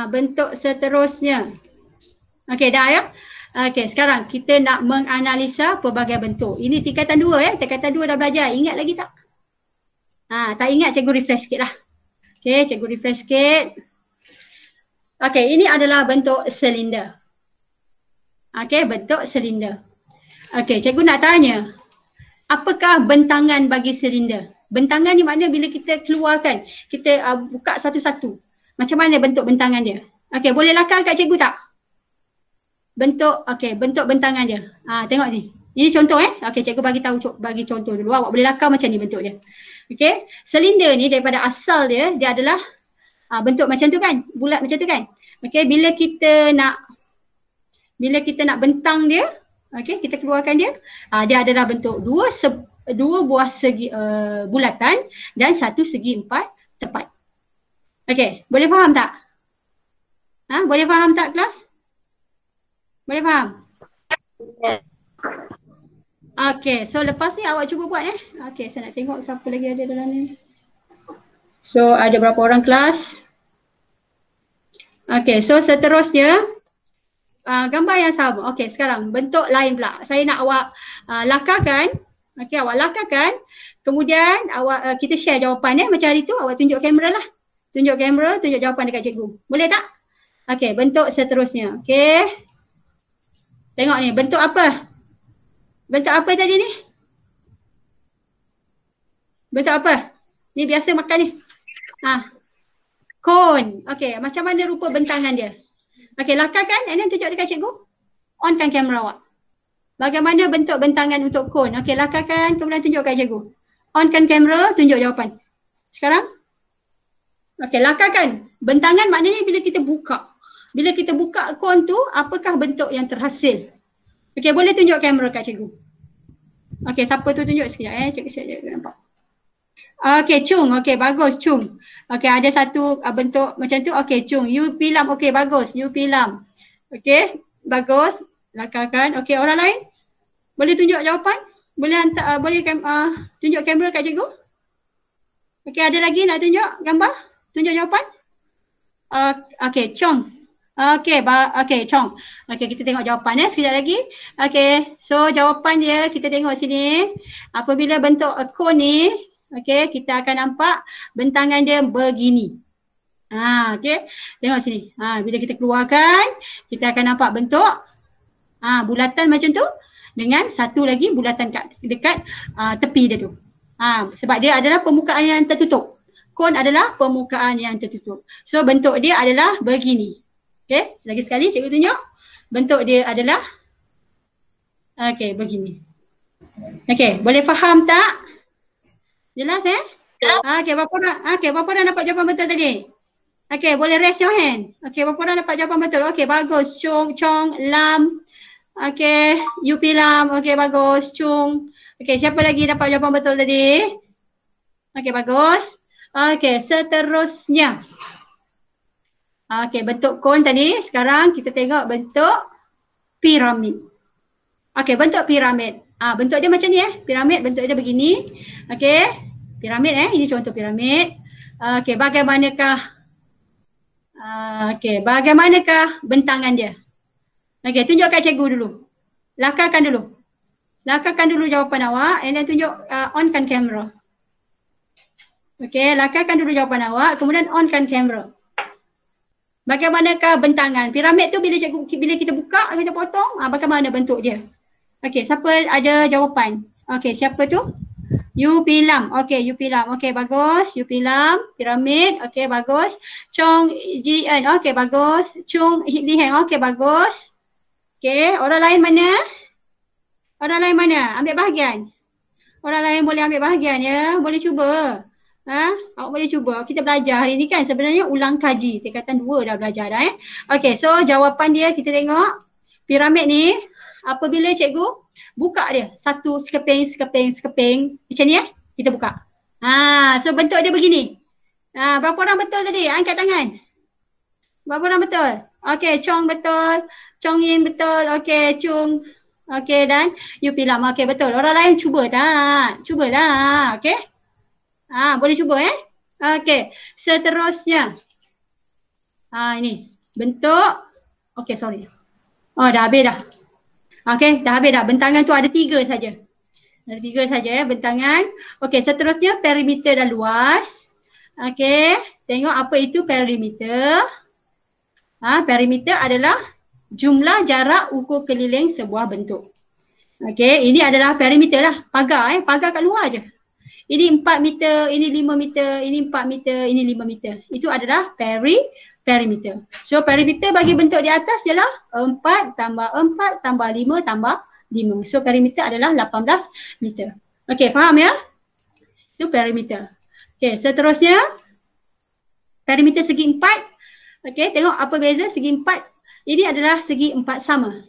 Bentuk seterusnya. Okey, dah ya? Okey, sekarang kita nak menganalisa pelbagai bentuk. Ini tingkatan 2 ya. Tingkatan 2 dah belajar. Ingat lagi tak? Tak ingat, cikgu refresh sikit lah. Okey, cikgu refresh sikit. Okey, ini adalah bentuk silinder. Okey, bentuk silinder. Okey, cikgu nak tanya. Apakah bentangan bagi silinder? Bentangan ni makna bila kita keluarkan, kita buka satu-satu. Macam mana bentuk bentangan dia? Okey, boleh lakar kat cikgu tak? Bentuk bentangan dia. Tengok ni. Ini contoh Okey, cikgu bagi contoh dulu. Awak boleh lakar macam ni bentuk dia. Okey, silinder ni daripada asal dia adalah bentuk macam tu kan? Bulat macam tu kan? Okey, bila kita nak bentang dia, okey, kita keluarkan dia, dia adalah bentuk dua buah segi bulatan dan satu segi empat tepat. Okey, boleh faham tak? Boleh faham tak kelas? Boleh faham? Okey, so lepas ni awak cuba buat Okey, saya nak tengok siapa lagi ada dalam ni. So ada berapa orang kelas? Okey, so seterusnya gambar yang sama. Okey, sekarang bentuk lain pula. Saya nak awak lakarkan. Okey, awak lakarkan. Kemudian awak kita share jawapan macam hari tu awak tunjuk kamera lah. Tunjuk kamera, tunjuk jawapan dekat cikgu. Boleh tak? Okey, bentuk seterusnya. Okey. Tengok ni, bentuk apa? Bentuk apa tadi ni? Bentuk apa? Ni biasa makan ni. Cone. Okey, macam mana rupa bentangan dia? Okey, lakarkan and then tunjuk dekat cikgu. Onkan kamera awak. Bagaimana bentuk bentangan untuk cone? Okey, lakarkan kemudian tunjuk dekat cikgu. Onkan kamera, tunjuk jawapan. Sekarang? Okey, lakarkan. Bentangan maknanya bila kita buka. Bila kita buka cone tu, apakah bentuk yang terhasil? Okey, boleh tunjuk kamera kat cikgu. Okey, siapa tu tunjuk sekejap cikgu sekejap nampak. Okey, cung. Okey, bagus cung. Okey, ada satu bentuk macam tu. Okey, cung. You pilam. Okey, bagus. You pilam. Okey, bagus. Lakarkan. Okey, orang lain? Boleh tunjuk jawapan? Boleh tunjuk kamera kat cikgu? Okey, ada lagi nak tunjuk gambar? Tunjuk jawapan? Okey, Chong. Okey, Chong. Okey, kita tengok jawapan sekejap lagi. Okey, so jawapan dia kita tengok sini. Apabila bentuk cone ni, okey, kita akan nampak bentangan dia begini. Okey, tengok sini. Bila kita keluarkan, kita akan nampak bentuk bulatan macam tu dengan satu lagi bulatan dekat tepi dia tu. Sebab dia adalah permukaan yang tertutup. Cone adalah permukaan yang tertutup. So bentuk dia adalah begini. Okey, lagi sekali cikgu tunjuk. Bentuk dia adalah begini. Okey, boleh faham tak? Jelas Okey, berapa orang dapat jawapan betul tadi? Okey, boleh raise your hand. Okey, berapa orang dapat jawapan betul? Okey, bagus. Chong, Lam. Okey, Yupi Lam. Okey, bagus. Chung. Okey, siapa lagi dapat jawapan betul tadi? Okey, bagus. Okey, seterusnya. Okey, bentuk cone tadi. Sekarang kita tengok bentuk piramid. Okey, bentuk piramid. Bentuk dia macam ni Piramid bentuk dia begini. Okey, piramid ini contoh piramid. Okey, bagaimanakah bentangan dia? Okey, tunjuk kat cikgu dulu. Lakarkan dulu jawapan awak and then tunjuk onkan kamera. Okey, lakarkan dulu jawapan awak kemudian onkan kamera. Bagaimanakah bentangan? Piramid tu bila kita buka, kita potong, bagaimana bentuk dia? Okey, siapa ada jawapan? Okey, siapa tu? Yupi Lam. Okey, Yupi Lam. Okey, bagus. Yupi Lam, piramid. Okey, bagus. Chong Ji-en. Okey, bagus. Chung Li-heng. Okey, bagus. Okey, orang lain mana? Orang lain mana? Ambil bahagian. Orang lain boleh ambil bahagian ya. Boleh cuba. Awak boleh cuba. Kita belajar hari ni kan sebenarnya ulang kaji. Tingkatan 2 dah belajar dah Okey, so jawapan dia kita tengok. Piramid ni apabila cikgu buka dia satu sekeping macam ni kita buka. So bentuk dia begini. Berapa orang betul tadi? Angkat tangan. Berapa orang betul? Okey, Chong betul. Chong Yin betul. Okey, Chung. Okey, dan Yupi Lam. Okey, betul. Orang lain cuba tak? Cubalah. Okey. Boleh cuba Okey, seterusnya. Ini bentuk. Okey, sorry. Oh, dah habis dah. Okey, dah habis dah. Bentangan tu ada 3 saja. Ada 3 saja ya bentangan. Okey, seterusnya perimeter dan luas. Okey, tengok apa itu perimeter. Perimeter adalah jumlah jarak ukur keliling sebuah bentuk. Okey, ini adalah perimeter lah. Pagar pagar kat luar je. Ini 4 meter, ini 5 meter, ini 4 meter, ini 5 meter. Itu adalah perimeter. So perimeter bagi bentuk di atas ialah 4 tambah 4 tambah 5 tambah 5. So perimeter adalah 18 meter. Okey, faham ya? Itu perimeter. Okey, seterusnya perimeter segi 4. Okey, tengok apa beza segi 4. Ini adalah segi 4 sama.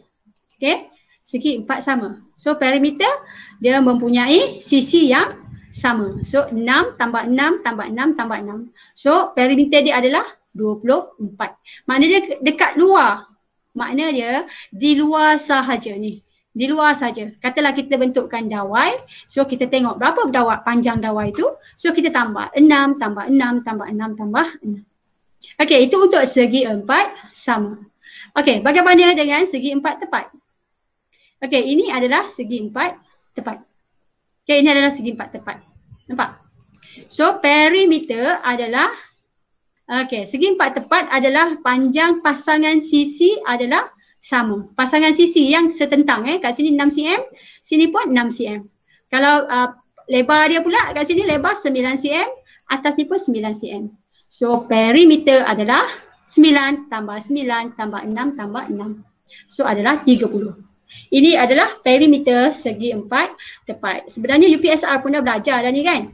Okey, segi 4 sama. So perimeter dia mempunyai sisi yang sama. So 6 tambah 6 tambah 6 tambah 6. So perimeter dia adalah 24. Maknanya dia dekat luar. Makna dia di luar sahaja ni. Di luar saja. Katalah kita bentukkan dawai. So kita tengok berapa dawai, panjang dawai itu. So kita tambah 6 tambah 6 tambah 6 tambah 6. Okey, itu untuk segi 4 sama. Okey, bagaimana dengan segi 4 tepat? Okey, ini adalah segi 4 tepat. Okey, ini adalah segi 4 tepat. Nampak? So perimeter adalah segi 4 tepat adalah panjang pasangan sisi adalah sama. Pasangan sisi yang setentang kat sini 6 cm, sini pun 6 cm. Kalau lebar dia pula kat sini lebar 9 cm, atas ni pun 9 cm. So perimeter adalah 9 tambah 9 tambah 6 tambah 6. So adalah 30. Ini adalah perimeter segi 4 tepat. Sebenarnya UPSR pun dah belajar dah ni kan.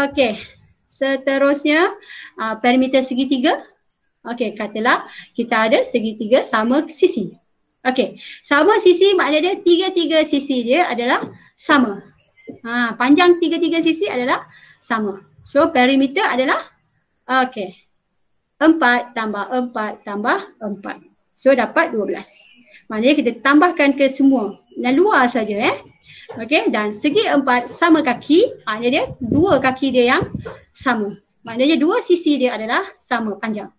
Okey. Seterusnya perimeter segi 3. Okey, katalah kita ada segi 3 sama sisi. Okey. Sama sisi maknanya tiga-tiga sisi dia adalah sama. Panjang tiga-tiga sisi adalah sama. So perimeter adalah 4 tambah 4 tambah 4. So dapat 12. Maknanya kita tambahkan ke semua dan luar saja Okey, dan segi 4 sama kaki, maknanya dia dua kaki dia yang sama. Maknanya dua sisi dia adalah sama panjang.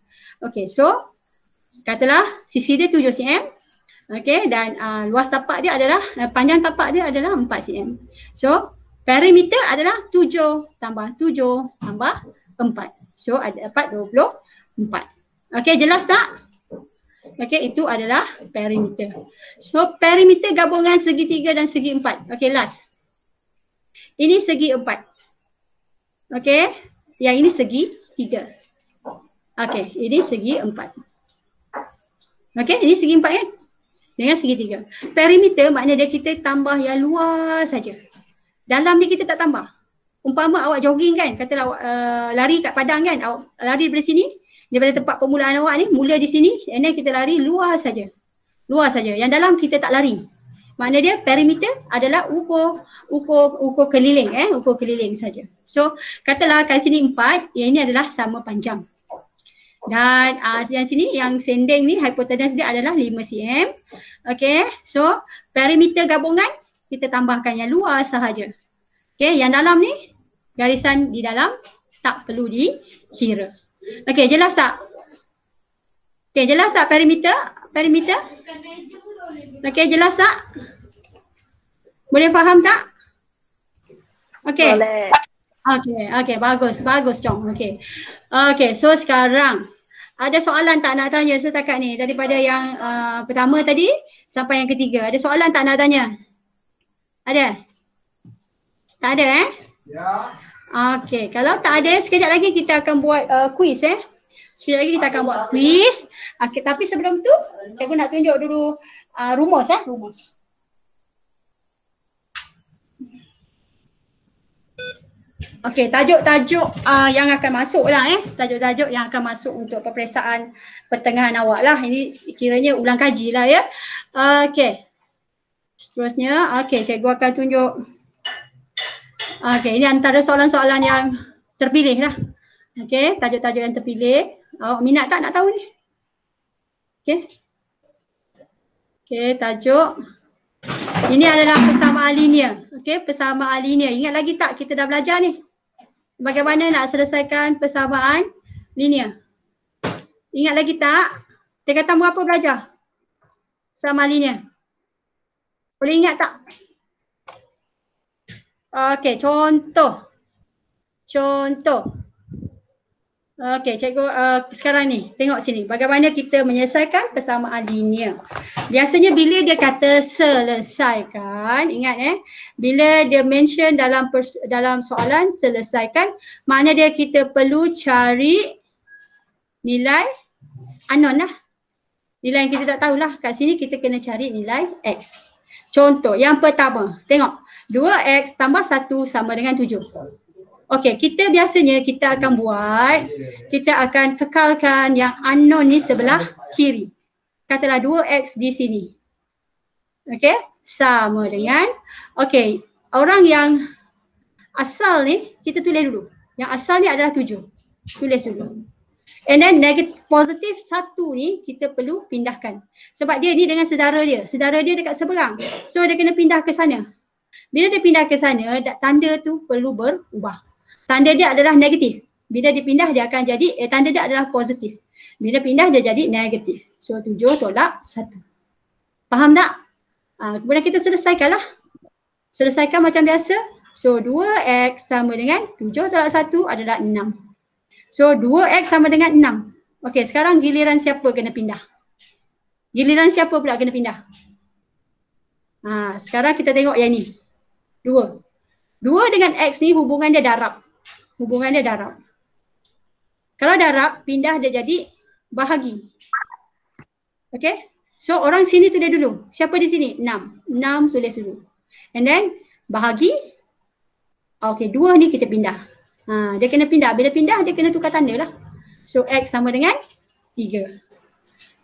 Okey, so katalah sisi dia 7 cm. Okey, dan luas tapak dia adalah panjang tapak dia adalah 4 cm. So perimeter adalah 7 tambah 7 tambah 4. So ada dapat 24. Okey, jelas tak? Okey, itu adalah perimeter. So perimeter gabungan segi 3 dan segi 4. Okey, last. Ini segi 4. Okey, yang ini segi 3. Okey, ini segi 4. Okey, ini segi 4 kan? Dengan segi 3. Perimeter maknanya kita tambah yang luar saja. Dalam ni kita tak tambah. Umpama awak jogging kan, katalah awak lari kat padang kan, awak lari daripada sini, daripada tempat permulaan awak ni, mula di sini, and then kita lari luar saja. Luar saja. Yang dalam kita tak lari. Makna dia perimeter adalah ukur keliling ukur keliling saja. So katalah kat sini 4, yang ini adalah sama panjang. Dan yang sini yang sending ni hipotenus dia adalah 5 cm. Okey, so perimeter gabungan kita tambahkan yang luar sahaja. Okey, yang dalam ni garisan di dalam tak perlu dikira. Okey, jelas tak? Okey, jelas tak perimeter? Perimeter? Okey, jelas tak? Boleh faham tak? Okey. Boleh. Okey, bagus Chong. Okey. Okey, so sekarang ada soalan tak nak tanya setakat ni daripada yang pertama tadi sampai yang ketiga. Ada soalan tak nak tanya? Ada? Tak ada Ya. Okey, kalau tak ada sekejap lagi kita akan buat quiz Sekejap lagi kita akan buat quiz. Okey, tapi sebelum tu cikgu nak tunjuk dulu rumus rumus. Okey, tajuk-tajuk yang akan masuk lah tajuk-tajuk yang akan masuk untuk peperiksaan pertengahan awak lah. Ini kiranya ulang kaji lah ya. Okey. Seterusnya, okey, cikgu akan tunjuk. Okey, ini antara soalan-soalan yang terpilih lah. Okey, tajuk-tajuk yang terpilih. Awak minat tak nak tahu ni? Okey. Okey, tajuk. Ini adalah persamaan linear. Okey, persamaan linear. Ingat lagi tak kita dah belajar ni? Bagaimana nak selesaikan persamaan linear? Ingat lagi tak? Tingkatan berapa belajar? Sama linear. Boleh ingat tak? Okey, contoh. Okey, cikgu sekarang ni tengok sini. Bagaimana kita menyelesaikan persamaan linear. Biasanya bila dia kata selesaikan, ingat bila dia mention dalam soalan selesaikan, makna dia kita perlu cari nilai unknown lah. Nilai yang kita tak tahulah. Kat sini kita kena cari nilai X. Contoh yang pertama, tengok 2X tambah 1 sama dengan 7. Okey, kita biasanya kita akan kekalkan yang unknown ni sebelah kiri. Katalah 2X di sini. Okey, sama dengan, okey, orang yang asal ni kita tulis dulu. Yang asal ni adalah 7. Tulis dulu. And then positif 1 ni kita perlu pindahkan. Sebab dia ni dengan saudara dia. Saudara dia dekat seberang. So dia kena pindah ke sana. Bila dia pindah ke sana, tanda tu perlu berubah. Tanda dia adalah negatif. Bila dia pindah dia akan jadi, tanda dia adalah positif. Bila pindah dia jadi negatif. So 7 tolak 1. Faham tak? Kemudian kita selesaikanlah. Selesaikan macam biasa. So 2X sama dengan 7 tolak 1 adalah 6. So 2X sama dengan 6. Okey, sekarang giliran siapa kena pindah? Giliran siapa pula kena pindah? Sekarang kita tengok yang ni. 2 dengan X ni hubungan dia darab. Hubungan dia darab. Kalau darab, pindah dia jadi bahagi. Okay. So orang sini tulis dulu. Siapa di sini? 6. 6 tulis dulu. And then bahagi. Okay, 2 ni kita pindah. Dia kena pindah. Bila pindah, dia kena tukar tanda lah. So X sama dengan 3.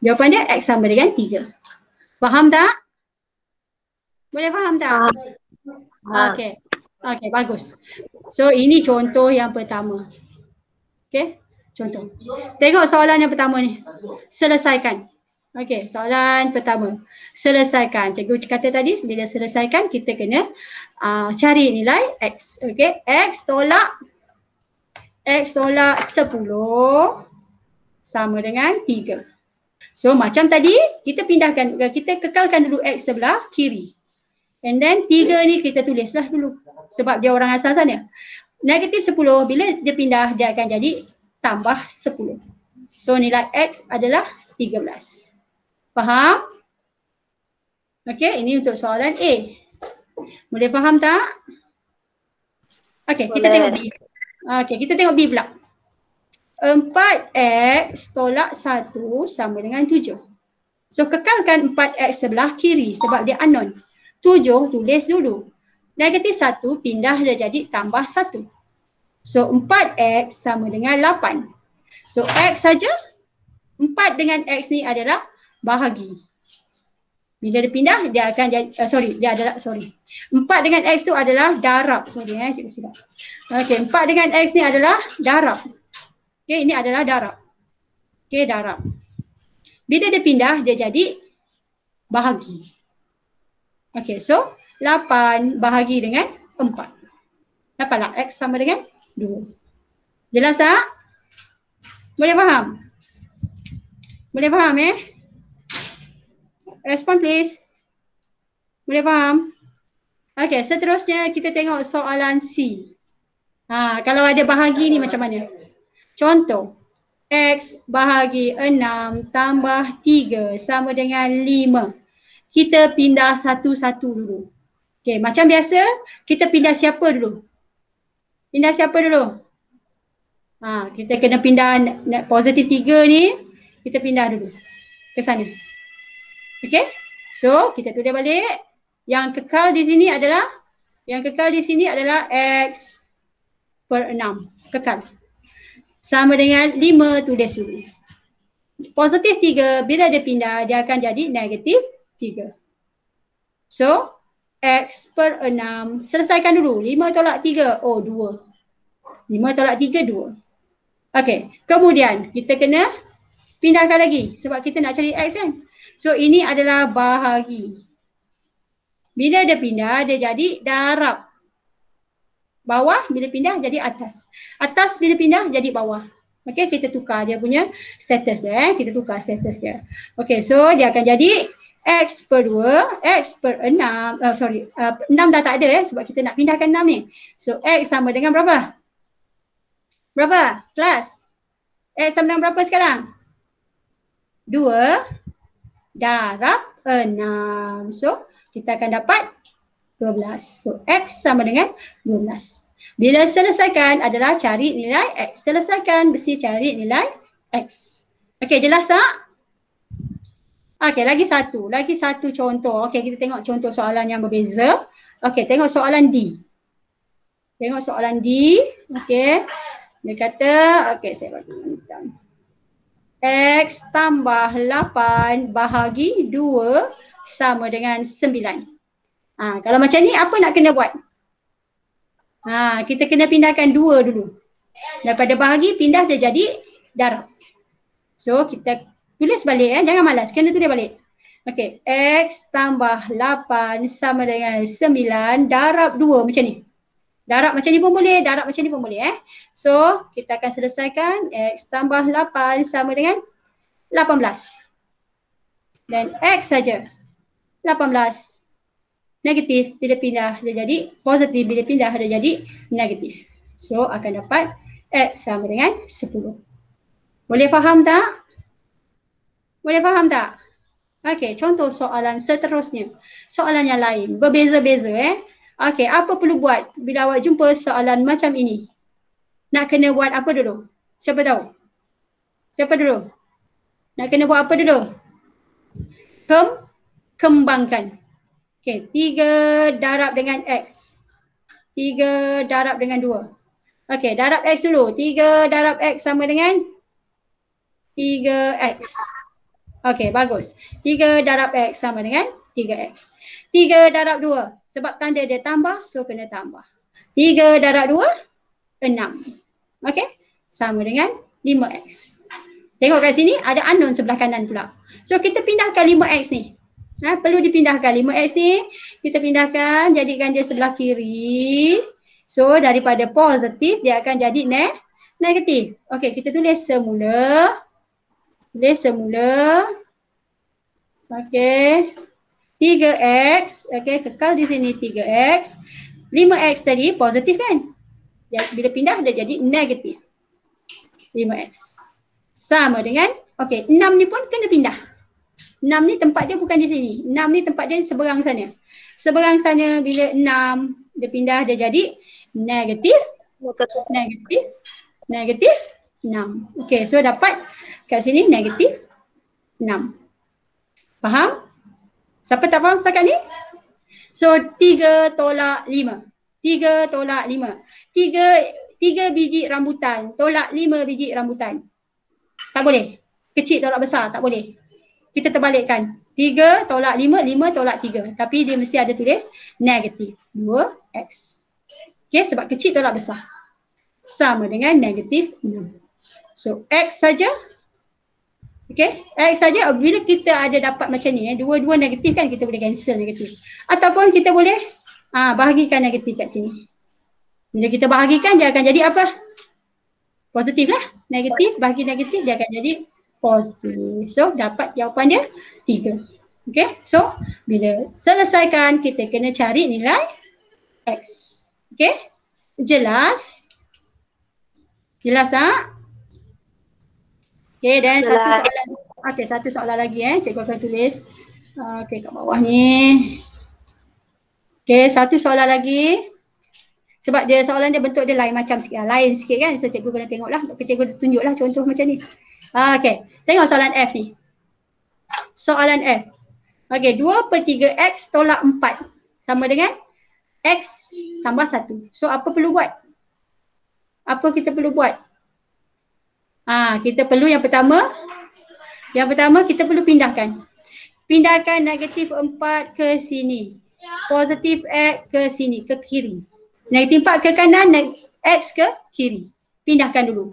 Jawapan dia X sama dengan 3. Faham tak? Boleh faham tak? Okay. Okay, bagus. So ini contoh yang pertama. Okay, contoh. Tengok soalan yang pertama ni. Selesaikan. Okay, soalan pertama. Selesaikan. Cikgu kata tadi, bila selesaikan kita kena cari nilai X. Okay, X tolak 10 sama dengan 3. So macam tadi, kita pindahkan, kita kekalkan dulu X sebelah kiri. And then 3 ni kita tulislah dulu. Sebab dia orang asal sana. Negatif 10, bila dia pindah, dia akan jadi tambah 10. So nilai X adalah 13. Faham? Okey, ini untuk soalan A. Boleh faham tak? Okey, kita tengok B. Okey, kita tengok B pula. 4X tolak 1 sama dengan 7. So kekalkan 4X sebelah kiri sebab dia unknown. 7 tulis dulu. Negatif 1 pindah dia jadi tambah 1. So 4X sama dengan 8. So X saja. 4 dengan X ni adalah bahagi. Bila dia pindah dia akan jadi, 4 dengan X tu adalah darab. Cikgu silap. Okey, 4 dengan X ni adalah darab. Okey, ini adalah darab. Okey, darab. Bila dia pindah dia jadi bahagi. Okey, so 8 bahagi dengan 4. Dapatlah X sama dengan 2. Jelas tak? Boleh faham? Boleh faham Respon please. Boleh faham? Okey, seterusnya kita tengok soalan C. Kalau ada bahagi ni macam mana? Contoh, X bahagi 6 tambah 3 sama dengan 5. Kita pindah satu-satu dulu. Okey, macam biasa, kita pindah siapa dulu? Pindah siapa dulu? Kita kena pindah positif 3 ni, kita pindah dulu ke sana. Okey? So, kita tulis balik. Yang kekal di sini adalah X per 6. Kekal. Sama dengan 5 tulis dulu. Positif 3, bila dia pindah, dia akan jadi negatif 3. So, X per 6, selesaikan dulu. 5 tolak 3, 2. 5 tolak 3, 2. Okey, kemudian kita kena pindahkan lagi sebab kita nak cari X kan. So, ini adalah bahagi. Bila dia pindah, dia jadi darab. Bawah bila pindah jadi atas. Atas bila pindah jadi bawah. Okey, kita tukar dia punya status dia. Kita tukar status dia. Okey, so dia akan jadi X per 2, X per 6. 6 dah tak ada sebab kita nak pindahkan 6 ni. So X sama dengan berapa? Berapa? Kelas? X sama dengan berapa sekarang? 2 darab 6. So kita akan dapat 12. So X sama dengan 12. Bila selesaikan adalah cari nilai X. Selesaikan mesti cari nilai X. Okey, jelas tak? Okey, lagi satu contoh. Okey, kita tengok contoh soalan yang berbeza. Okey, tengok soalan D. Tengok soalan D. Okey. Dia kata, okey saya bagi hitam. X tambah 8 bahagi 2 sama dengan 9. Kalau macam ni apa nak kena buat? Kita kena pindahkan 2 dulu. Daripada bahagi pindah dia jadi darab. So kita tulis balik jangan malas, kena tulis balik. Okey, X tambah 8 sama dengan 9 darab 2 macam ni. Darab macam ni pun boleh, darab macam ni pun boleh So kita akan selesaikan X tambah 8 sama dengan 18. Dan X saja 18. Negatif bila pindah dia jadi positif, bila pindah dia jadi negatif. So akan dapat X sama dengan 10. Boleh faham tak? Boleh faham tak? Okey, contoh soalan seterusnya. Soalan yang lain, berbeza-beza Okey, apa perlu buat bila awak jumpa soalan macam ini? Nak kena buat apa dulu? Siapa tahu? Siapa dulu? Nak kena buat apa dulu? Kembangkan. Okey, 3 darab dengan X. 3 darab dengan 2. Okey, darab X dulu. 3 darab X sama dengan 3X. Okey, bagus. 3 darab X sama dengan 3X. 3 darab 2. Sebab tanda dia tambah, so kena tambah. 3 darab 2, 6. Okey, sama dengan 5X. Tengok kat sini ada unknown sebelah kanan pula. So kita pindahkan 5X ni. Perlu dipindahkan 5X ni, kita pindahkan, jadikan dia sebelah kiri. So daripada positif dia akan jadi negatif. Okey, kita tulis semula. Okey, 3X, okey, kekal di sini 3X. 5X tadi positif kan? Bila pindah dia jadi negatif. 5X. Sama dengan, okey, 6 ni pun kena pindah. 6 ni tempat dia bukan di sini. 6 ni tempat dia seberang sana. Seberang sana bila 6 dia pindah dia jadi negatif 6. Okey, so dapat kat sini negatif 6. Faham? Siapa tak faham setakat ni? So 3 tolak 5. 3 tolak 5. 3 biji rambutan tolak 5 biji rambutan. Tak boleh. Kecil tolak besar, tak boleh. Kita terbalikkan. 3 tolak 5, 5 tolak 3. Tapi dia mesti ada tulis negatif 2X. Okey, sebab kecil tolak besar. Sama dengan negatif 6. So, X saja. Okey, X saja. Bila kita ada dapat macam ni, dua-dua negatif kan, kita boleh cancel negatif. Ataupun kita boleh bahagikan negatif kat sini. Bila kita bahagikan, dia akan jadi apa? Positif lah. Negatif, bahagi negatif, dia akan jadi positif. So dapat jawapan dia 3. Okay, so bila selesaikan kita kena cari nilai X. Okay, jelas? Jelas tak? Okay, dan satu soalan. Okay, satu soalan lagi cikgu akan tulis. Okay, kat bawah ni. Okay, satu soalan lagi. Sebab dia soalan dia bentuk dia lain macam sikit, lain sikit kan. So cikgu kena tengoklah, cikgu tunjuklah contoh macam ni. Okey, tengok soalan F ni. Soalan F. Okey, 2/3X tolak 4 sama dengan X tambah 1. So apa perlu buat? Apa kita perlu buat? Kita perlu yang pertama kita perlu pindahkan. Pindahkan negatif 4 ke sini. Positif X ke sini, ke kiri. Negatif 4 ke kanan, X ke kiri. Pindahkan dulu.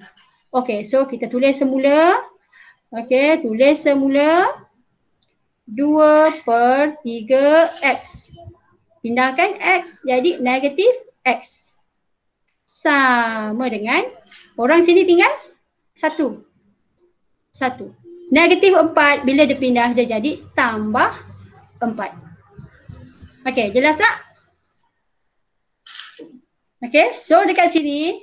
Okey, so kita tulis semula. Okey, tulis semula 2/3X. Pindahkan X jadi negatif X. Sama dengan, orang sini tinggal 1. 1. Negatif 4 bila dia pindah dia jadi tambah 4. Okey, jelas tak? Okey, so dekat sini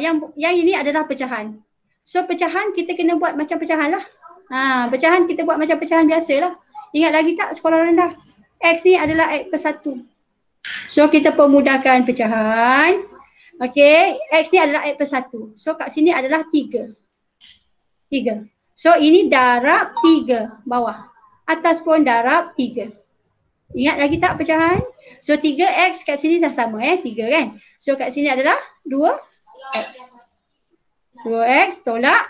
yang ini adalah pecahan. So pecahan kita kena buat macam pecahan lah. Pecahan kita buat macam pecahan biasa lah. Ingat lagi tak sekolah rendah? X ni adalah X per 1. So kita permudahkan pecahan. Okey, X ni adalah X per 1. So kat sini adalah 3. 3. So ini darab 3 bawah. Atas pun darab 3. Ingat lagi tak pecahan? So 3x kat sini dah sama 3 kan? So kat sini adalah 2x. 2x tolak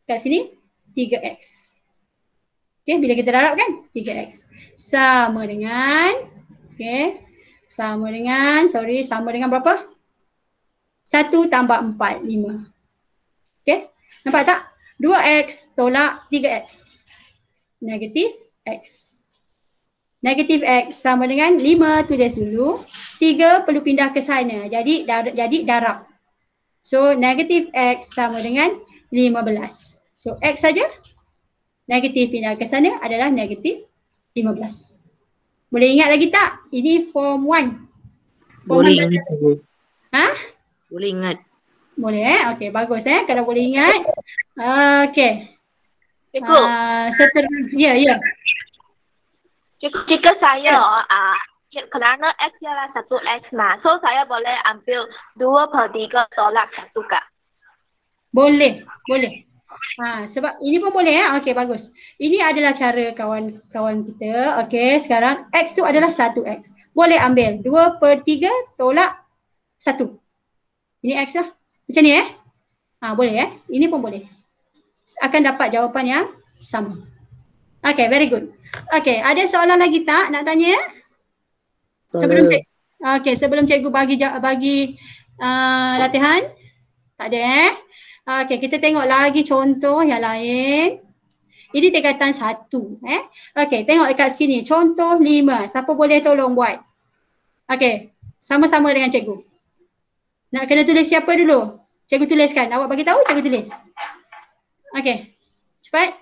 kat sini 3x. Okay, bila kita darab kan 3x. Sama dengan, sama dengan berapa? 1 tambah 4, 5. Okay, nampak tak? 2x tolak 3x. Negatif x. Negatif x sama dengan 5, tulis dulu. 3 perlu pindah ke sana. Jadi darab. So negatif x sama dengan 15. So x saja. Negatif pindah ke sana adalah negatif 15. Boleh ingat lagi tak? Ini form 1. Boleh ingat. Boleh ingat. Boleh okey, bagus kalau boleh ingat. Okey. Cikgu. Ya. Jika saya kerana X ialah 1X mah, so saya boleh ambil 2/3 tolak 1 kak? Boleh. Sebab ini pun boleh okey, bagus. Ini adalah cara kawan-kawan kita. Okey, sekarang X tu adalah 1X. Boleh ambil 2/3 tolak 1. Ini X lah. Macam ni boleh Ini pun boleh. Akan dapat jawapan yang sama. Okay, very good. Okay, ada soalan lagi tak nak tanya? Sebelum cikgu bagi latihan. Tak ada Okay, kita tengok lagi contoh yang lain. Ini tingkatan 1. Okay, tengok dekat sini. Contoh 5. Siapa boleh tolong buat? Okay, sama-sama dengan cikgu. Nak kena tulis siapa dulu? Cikgu tuliskan. Awak bagi tahu, cikgu tulis. Okay, cepat.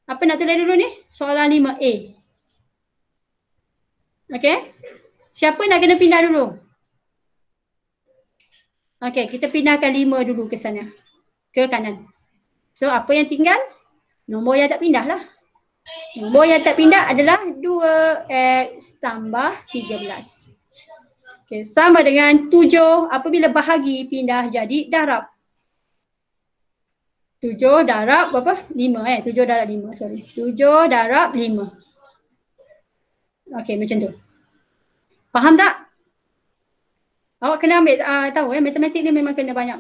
Apa nak tulis dulu ni? Soalan 5A. Okay. Siapa nak kena pindah dulu? Okay, kita pindahkan 5 dulu ke sana. Ke kanan. So, apa yang tinggal? Nombor yang tak pindah lah. Nombor yang tak pindah adalah 2x tambah 13. Okay, sama dengan 7 apabila bahagi pindah jadi darab. 7 darab berapa? 5 7 darab 5, sorry. 7 darab 5. Okey, macam tu. Faham tak? Awak kena ambil tahu matematik ni memang kena banyak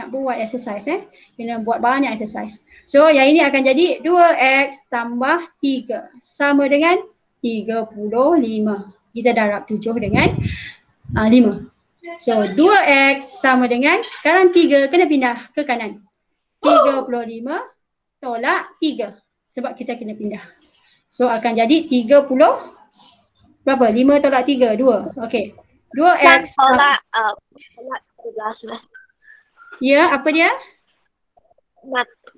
buat exercise Kena buat banyak exercise. So yang ini akan jadi 2x tambah 3 sama dengan 35. Kita darab 7 dengan 5. So 2x sama dengan sekarang 3 kena pindah ke kanan. 35 tolak 3 sebab kita kena pindah. So akan jadi 30 berapa? 5 tolak 3, 2. Okey. 2x tolak 13 lah. Ya, apa dia?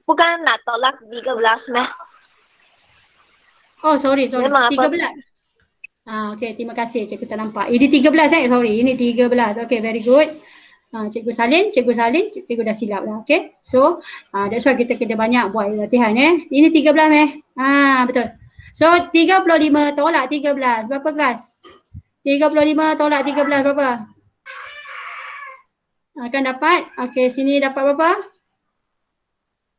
Bukan nak tolak 13 meh. Oh, sorry. 13. Okey, terima kasih cikgu tak nampak. Ini 13 sorry. Ini 13. Okey, very good. Cikgu salin, cikgu dah silap lah. Okay. So, that's why kita kena banyak buat latihan Ini 13 betul. So, 35 tolak 13. Berapa kelas? 35 tolak 13 berapa? Akan dapat, okay, sini dapat berapa?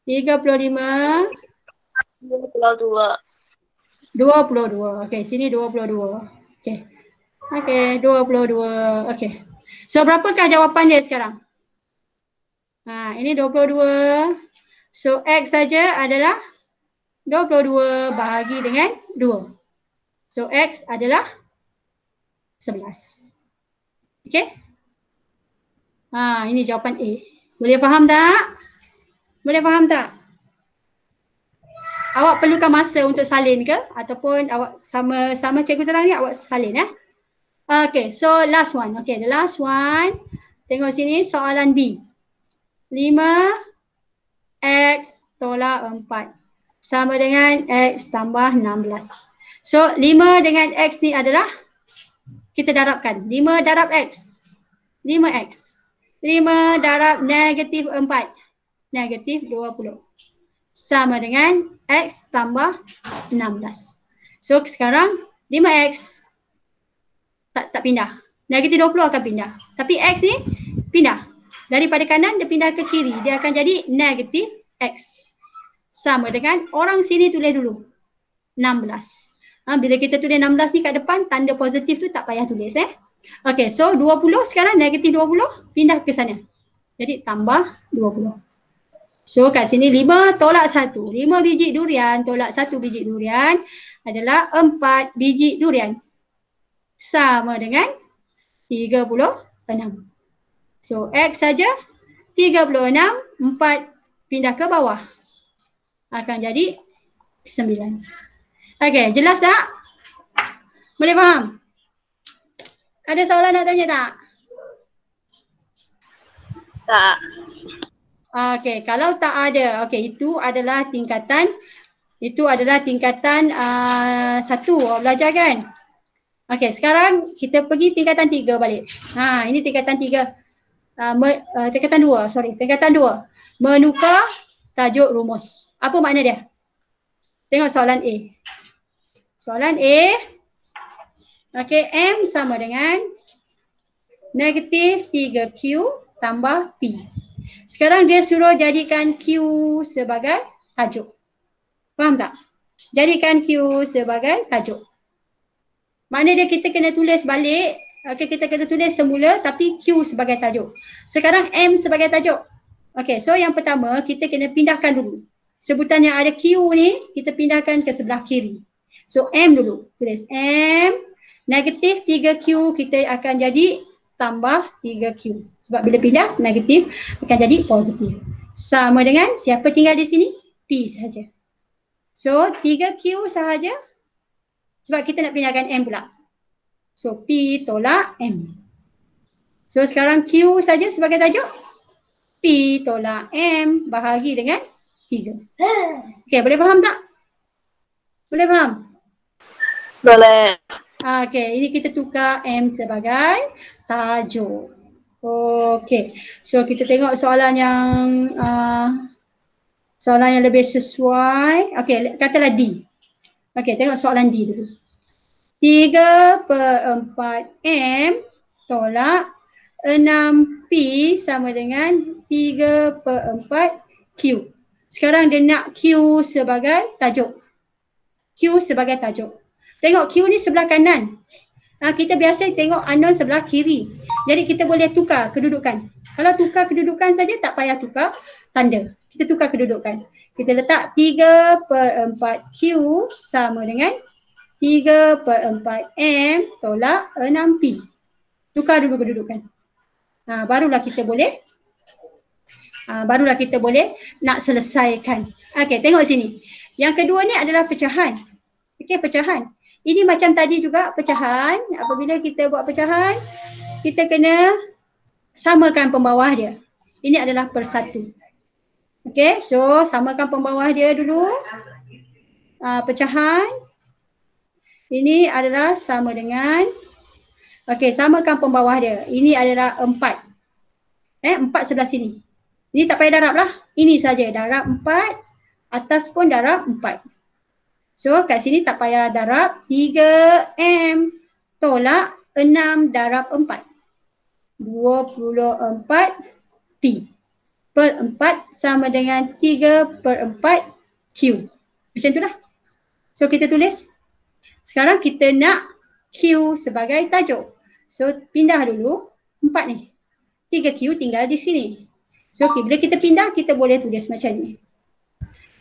35. 22. Okay, sini 22. Okay. Okay, 22. Okay. So berapakah jawapan dia sekarang? Ini 22. So X saja adalah 22 bahagi dengan 2. So X adalah 11. Okay? Ini jawapan A. Boleh faham tak? Awak perlukan masa untuk salin ke? Ataupun awak sama cikgu terang ni awak salin Okay, so last one. Okay, the last one. Tengok sini soalan B. 5x tolak 4 sama dengan x tambah 16. So 5 dengan x ni adalah kita darabkan. 5 darab x. 5x. 5 darab negatif 4. Negatif 20. Sama dengan x tambah 16. So sekarang 5x tak pindah. Negatif 20 akan pindah. Tapi x ni pindah. Daripada kanan dia pindah ke kiri. Dia akan jadi negatif x. Sama dengan orang sini tulis dulu. 16. Bila kita tulis 16 ni kat depan, tanda positif tu tak payah tulis Okay, so 20 sekarang negatif 20 pindah ke sana. Jadi tambah 20. So kat sini 5 tolak 1. 5 biji durian tolak 1 biji durian adalah 4 biji durian. Sama dengan 36. So x saja 36, 4 pindah ke bawah. Akan jadi 9. Okay, jelas tak? Boleh faham? Ada soalan nak tanya tak? Tak. Okay, kalau tak ada, okay, itu adalah tingkatan satu belajar kan? Okay, sekarang kita pergi tingkatan 3 balik. Ini tingkatan 3. Tingkatan 2, tingkatan 2. Menukar tajuk rumus. Apa makna dia? Tengok soalan A. Soalan A. Okay, M sama dengan negatif 3Q tambah P. Sekarang dia suruh jadikan Q sebagai tajuk. Faham tak? Jadikan Q sebagai tajuk. Makna dia kita kena tulis balik. Okay, kita kena tulis semula tapi Q sebagai tajuk. Sekarang M sebagai tajuk. Okay, so yang pertama kita kena pindahkan dulu. Sebutan yang ada Q ni kita pindahkan ke sebelah kiri. So M dulu. Tulis M. Negatif 3Q kita akan jadi tambah 3Q. Sebab bila pindah negatif akan jadi positif. Sama dengan siapa tinggal di sini? P sahaja. So 3Q sahaja. Sebab kita nak pindahkan M pula. So P tolak M. So sekarang Q saja sebagai tajuk. P tolak M bahagi dengan 3. Okay, boleh faham tak? Boleh faham? Boleh. Okay, ini kita tukar M sebagai tajuk. Okay, so kita tengok soalan yang lebih sesuai. Okay, katalah D. Okay, tengok soalan D dulu. 3/4M tolak 6P sama dengan 3/4Q. Sekarang dia nak Q sebagai tajuk. Q sebagai tajuk. Tengok Q ni sebelah kanan. Kita biasa tengok unknown sebelah kiri. Jadi kita boleh tukar kedudukan. Kalau tukar kedudukan saja tak payah tukar tanda. Kita tukar kedudukan. Kita letak 3/4Q sama dengan 3/4M tolak 6P. Tukar dulu kedudukan. Barulah kita boleh nak selesaikan. Okey, tengok sini. Yang kedua ni adalah pecahan. Okey, pecahan. Ini macam tadi juga pecahan. Apabila kita buat pecahan, kita kena samakan pembawah dia. Ini adalah per 1. Okey, so samakan pembawah dia dulu. Pecahan. Ini adalah sama dengan, okey, samakan pembawah dia. Ini adalah 4. 4 sebelah sini. Ini tak payah darab lah. Ini saja darab 4. Atas pun darab 4. So kat sini tak payah darab. 3M tolak 6 darab 4. 24P per 4 sama dengan 3/4Q. Macam tu lah. So kita tulis. Sekarang kita nak Q sebagai tajuk. So pindah dulu 4 ni. 3Q tinggal di sini. So bila kita pindah kita boleh tulis macam ni.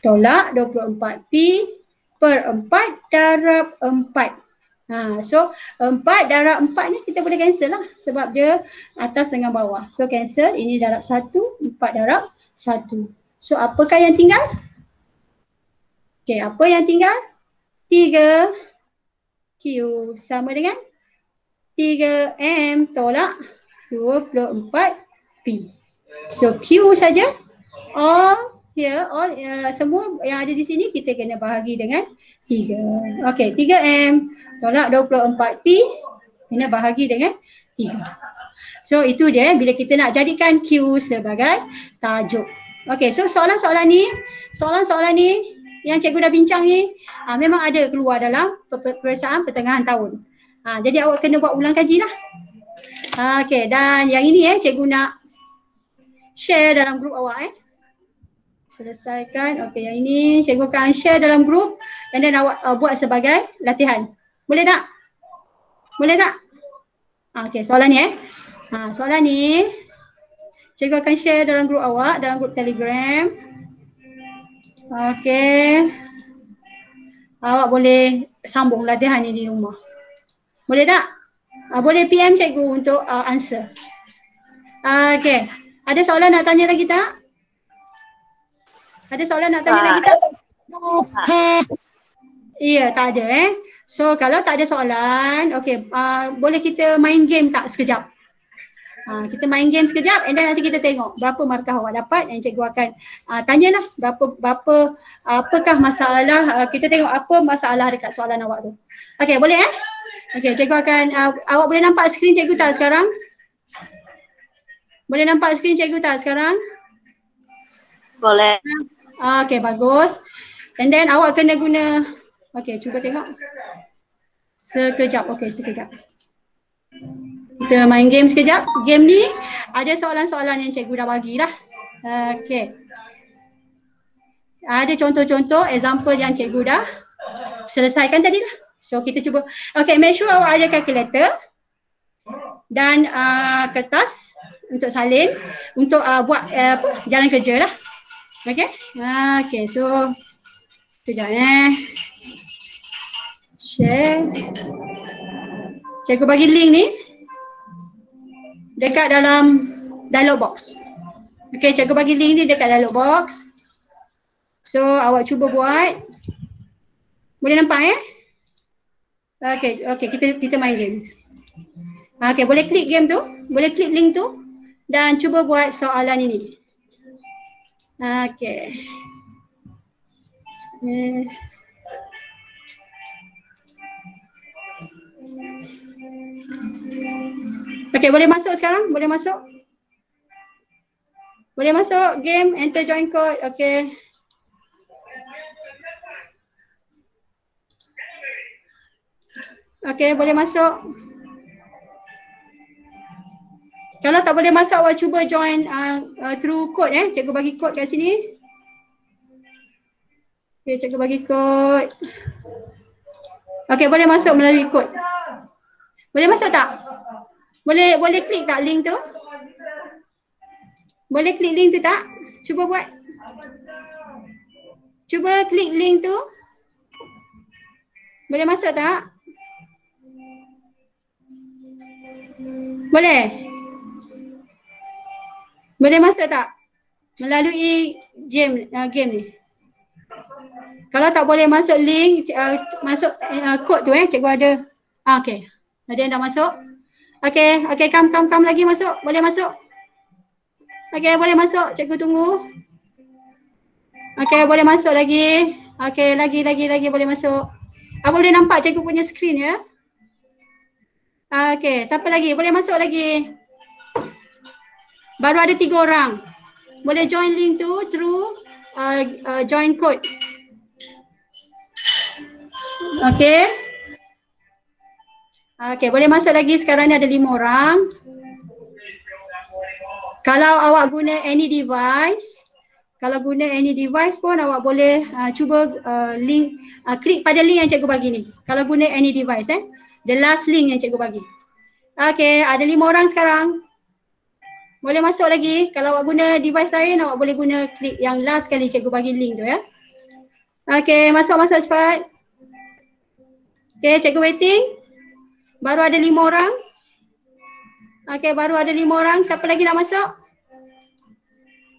Tolak 24P per 4 darab 4. So 4 darab 4 ni kita boleh cancel lah. Sebab dia atas dengan bawah. So cancel. Ini darab 1. 4 darab 1. So apakah yang tinggal? Okay, apa yang tinggal? 3Q sama dengan 3M tolak 24P. So Q saja. All here, all semua yang ada di sini kita kena bahagi dengan 3. Okey, 3M tolak 24P kena bahagi dengan 3. So itu dia bila kita nak jadikan Q sebagai tajuk. Okey, so soalan-soalan ni yang cikgu dah bincang ni memang ada keluar dalam peperiksaan pertengahan tahun. Jadi awak kena buat ulang kaji lah. Okey, dan yang ini cikgu nak share dalam grup awak selesaikan. Okey, yang ini cikgu akan share dalam grup and then awak buat sebagai latihan. Boleh tak? Boleh tak? Okey, soalan ni soalan ni cikgu akan share dalam grup awak, dalam grup Telegram. Okey. Awak boleh sambung latihan ni di rumah. Boleh tak? Boleh PM cikgu untuk answer. Okey. Ada soalan nak tanya lagi tak? Ada soalan nak tanya lagi tak? Ya, tak ada So kalau tak ada soalan, okey, boleh kita main game tak sekejap? Kita main game sekejap and then nanti kita tengok berapa markah awak dapat dan cikgu akan tanyalah apakah masalah, kita tengok apa masalah dekat soalan awak tu. Okey, boleh Okey, cikgu akan awak boleh nampak skrin cikgu tak sekarang? Boleh nampak skrin cikgu tak sekarang? Boleh. Okey, bagus. And then awak kena guna, okey, cuba tengok. Sekejap, okey, sekejap. Kita main game sekejap. Game ni ada soalan-soalan yang cikgu dah bagilah. Okey. Ada contoh-contoh example yang cikgu dah selesaikan tadi lah. So kita cuba. Okey, make sure awak ada kalkulator dan kertas untuk salin untuk buat jalan kerja lah. Okey. Okey, so sekejap share. Cikgu bagi link ni dekat dalam dialog box. Okey, cikgu bagi link ni dekat dialog box. So awak cuba buat. Boleh nampak Okey, kita main game. Okey, boleh klik game tu, boleh klik link tu dan cuba buat soalan ini. Okey. Okey, boleh masuk sekarang? Boleh masuk? Boleh masuk game, enter join code. Okey. Okey, boleh masuk. Kalau tak boleh masuk, awak cuba join through code Cikgu bagi code kat sini. Okey, cikgu bagi code. Okey, boleh masuk melalui code. Boleh masuk tak? Boleh klik tak link tu? Boleh klik link tu tak? Cuba buat. Cuba klik link tu. Boleh masuk tak? Boleh? Boleh masuk tak? Melalui game ni. Kalau tak boleh masuk link, masuk kod tu cikgu ada. Okey. Ada yang dah masuk? Okey, come lagi masuk. Boleh masuk? Okey, boleh masuk. Cikgu tunggu. Okey, boleh masuk lagi. Okey, lagi boleh masuk. Apa boleh nampak cikgu punya skrin Okey, siapa lagi? Boleh masuk lagi. Baru ada 3 orang. Boleh join link tu through join code. Okey. Okey, boleh masuk lagi. Sekarang ni ada 5 orang. Kalau awak guna any device, pun awak boleh cuba link, klik pada link yang cikgu bagi ni. Kalau guna any device the last link yang cikgu bagi. Okey, ada 5 orang sekarang. Boleh masuk lagi. Kalau awak guna device lain, awak boleh guna klik yang last kali cikgu bagi link tu Okey, masuk cepat. Okey, cikgu waiting. Baru ada 5 orang. Okey, baru ada 5 orang. Siapa lagi nak masuk?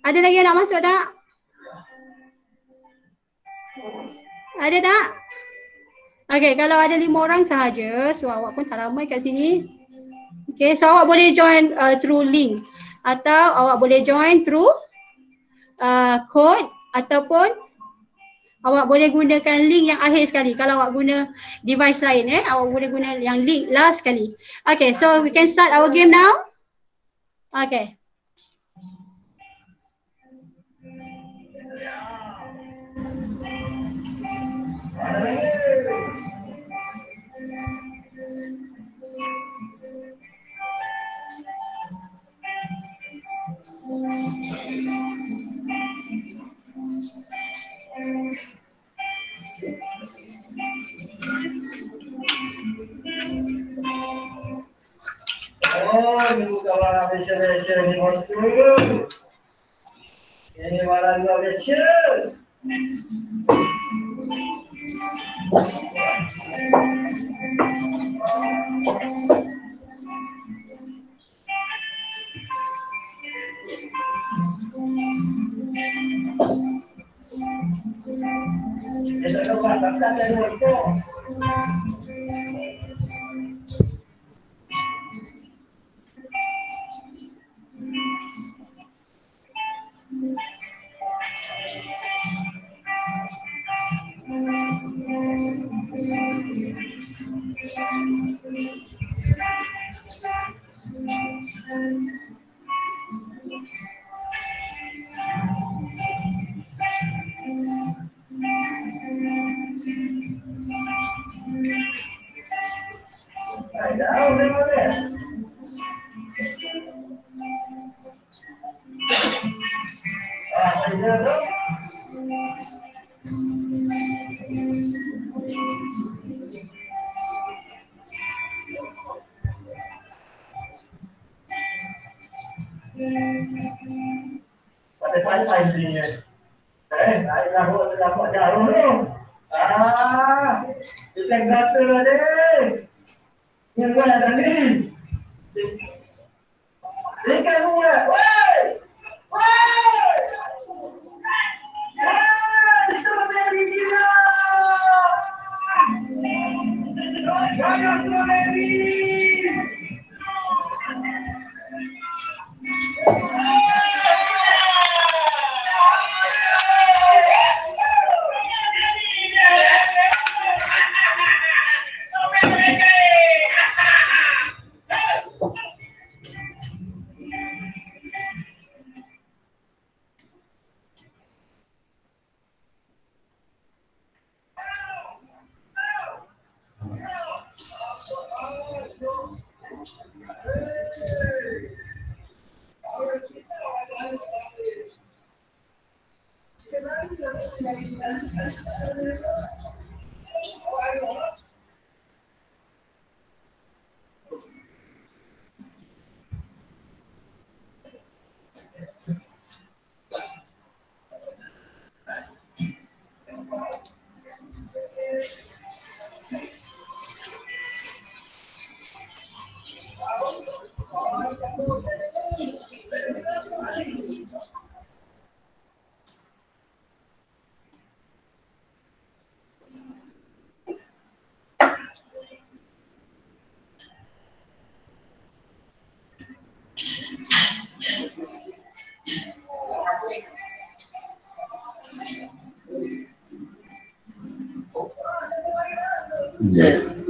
Ada lagi yang nak masuk tak? Ada tak? Okey, kalau ada 5 orang sahaja, so awak pun tak ramai kat sini. Okey, so awak boleh join through link. atau awak boleh join through code ataupun awak boleh gunakan link yang akhir sekali. Kalau awak guna device lain awak boleh guna yang link last sekali. Okay, so we can start our game now. Okay. Oh, ini bukan malam biasa-biasa ni bosku. Ini malam luar biasa. Kita lupa tak ada waktu. Pada ini. Saya dapat jauh tu. Kita kata deh. Yang ada ni. Ikan ular. Woi! Woi! Itu dari gila. Jangan lari.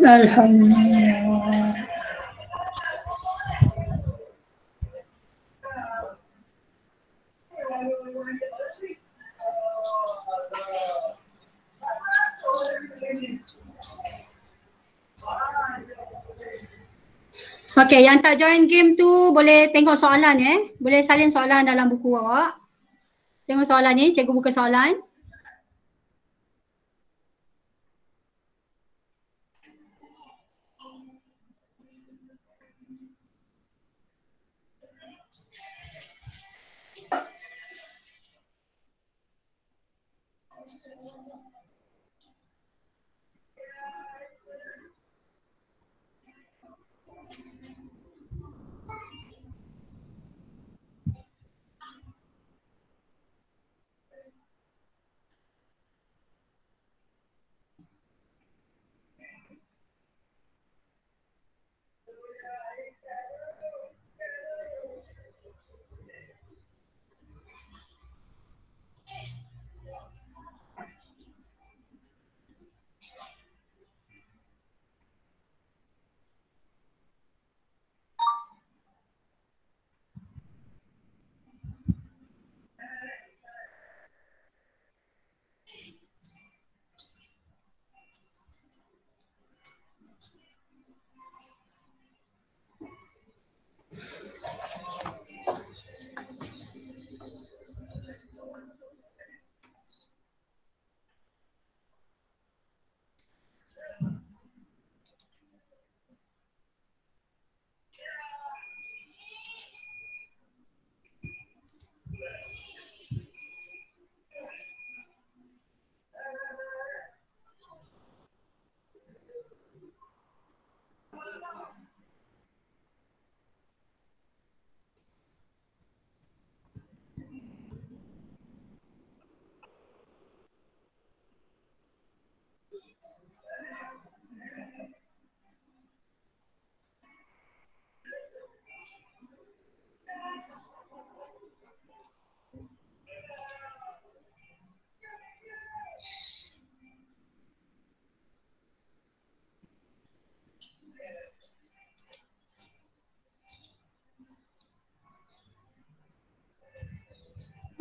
Alhamdulillah. Okay, yang tak join game tu boleh tengok soalan boleh salin soalan dalam buku awak. Tengok soalan ni, cikgu buka soalan.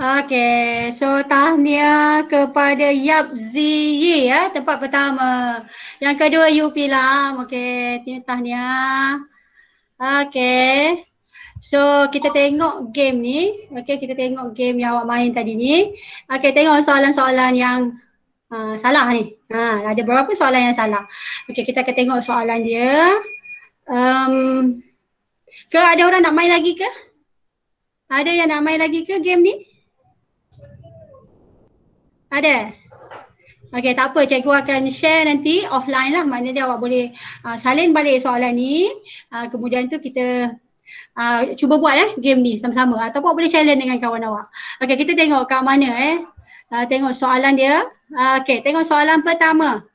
Okey, so tahniah kepada Yap Ziyi ya, tempat pertama. Yang kedua Yu Pilam. Okey, tahniah. Okey. So kita tengok game ni. Okey, kita tengok game yang awak main tadi ni. Okey, tengok soalan-soalan yang salah ni. Ada berapa soalan yang salah. Okey, kita akan tengok soalan dia. Ke ada orang nak main lagi ke? Ada yang nak main lagi ke game ni? Ada? Okey, tak apa, cikgu akan share nanti offline lah. Maknanya awak boleh salin balik soalan ni. Kemudian tu kita cuba buat game ni sama-sama. Ataupun boleh challenge dengan kawan awak. Okey, kita tengok kat mana tengok soalan dia. Okey, tengok soalan pertama.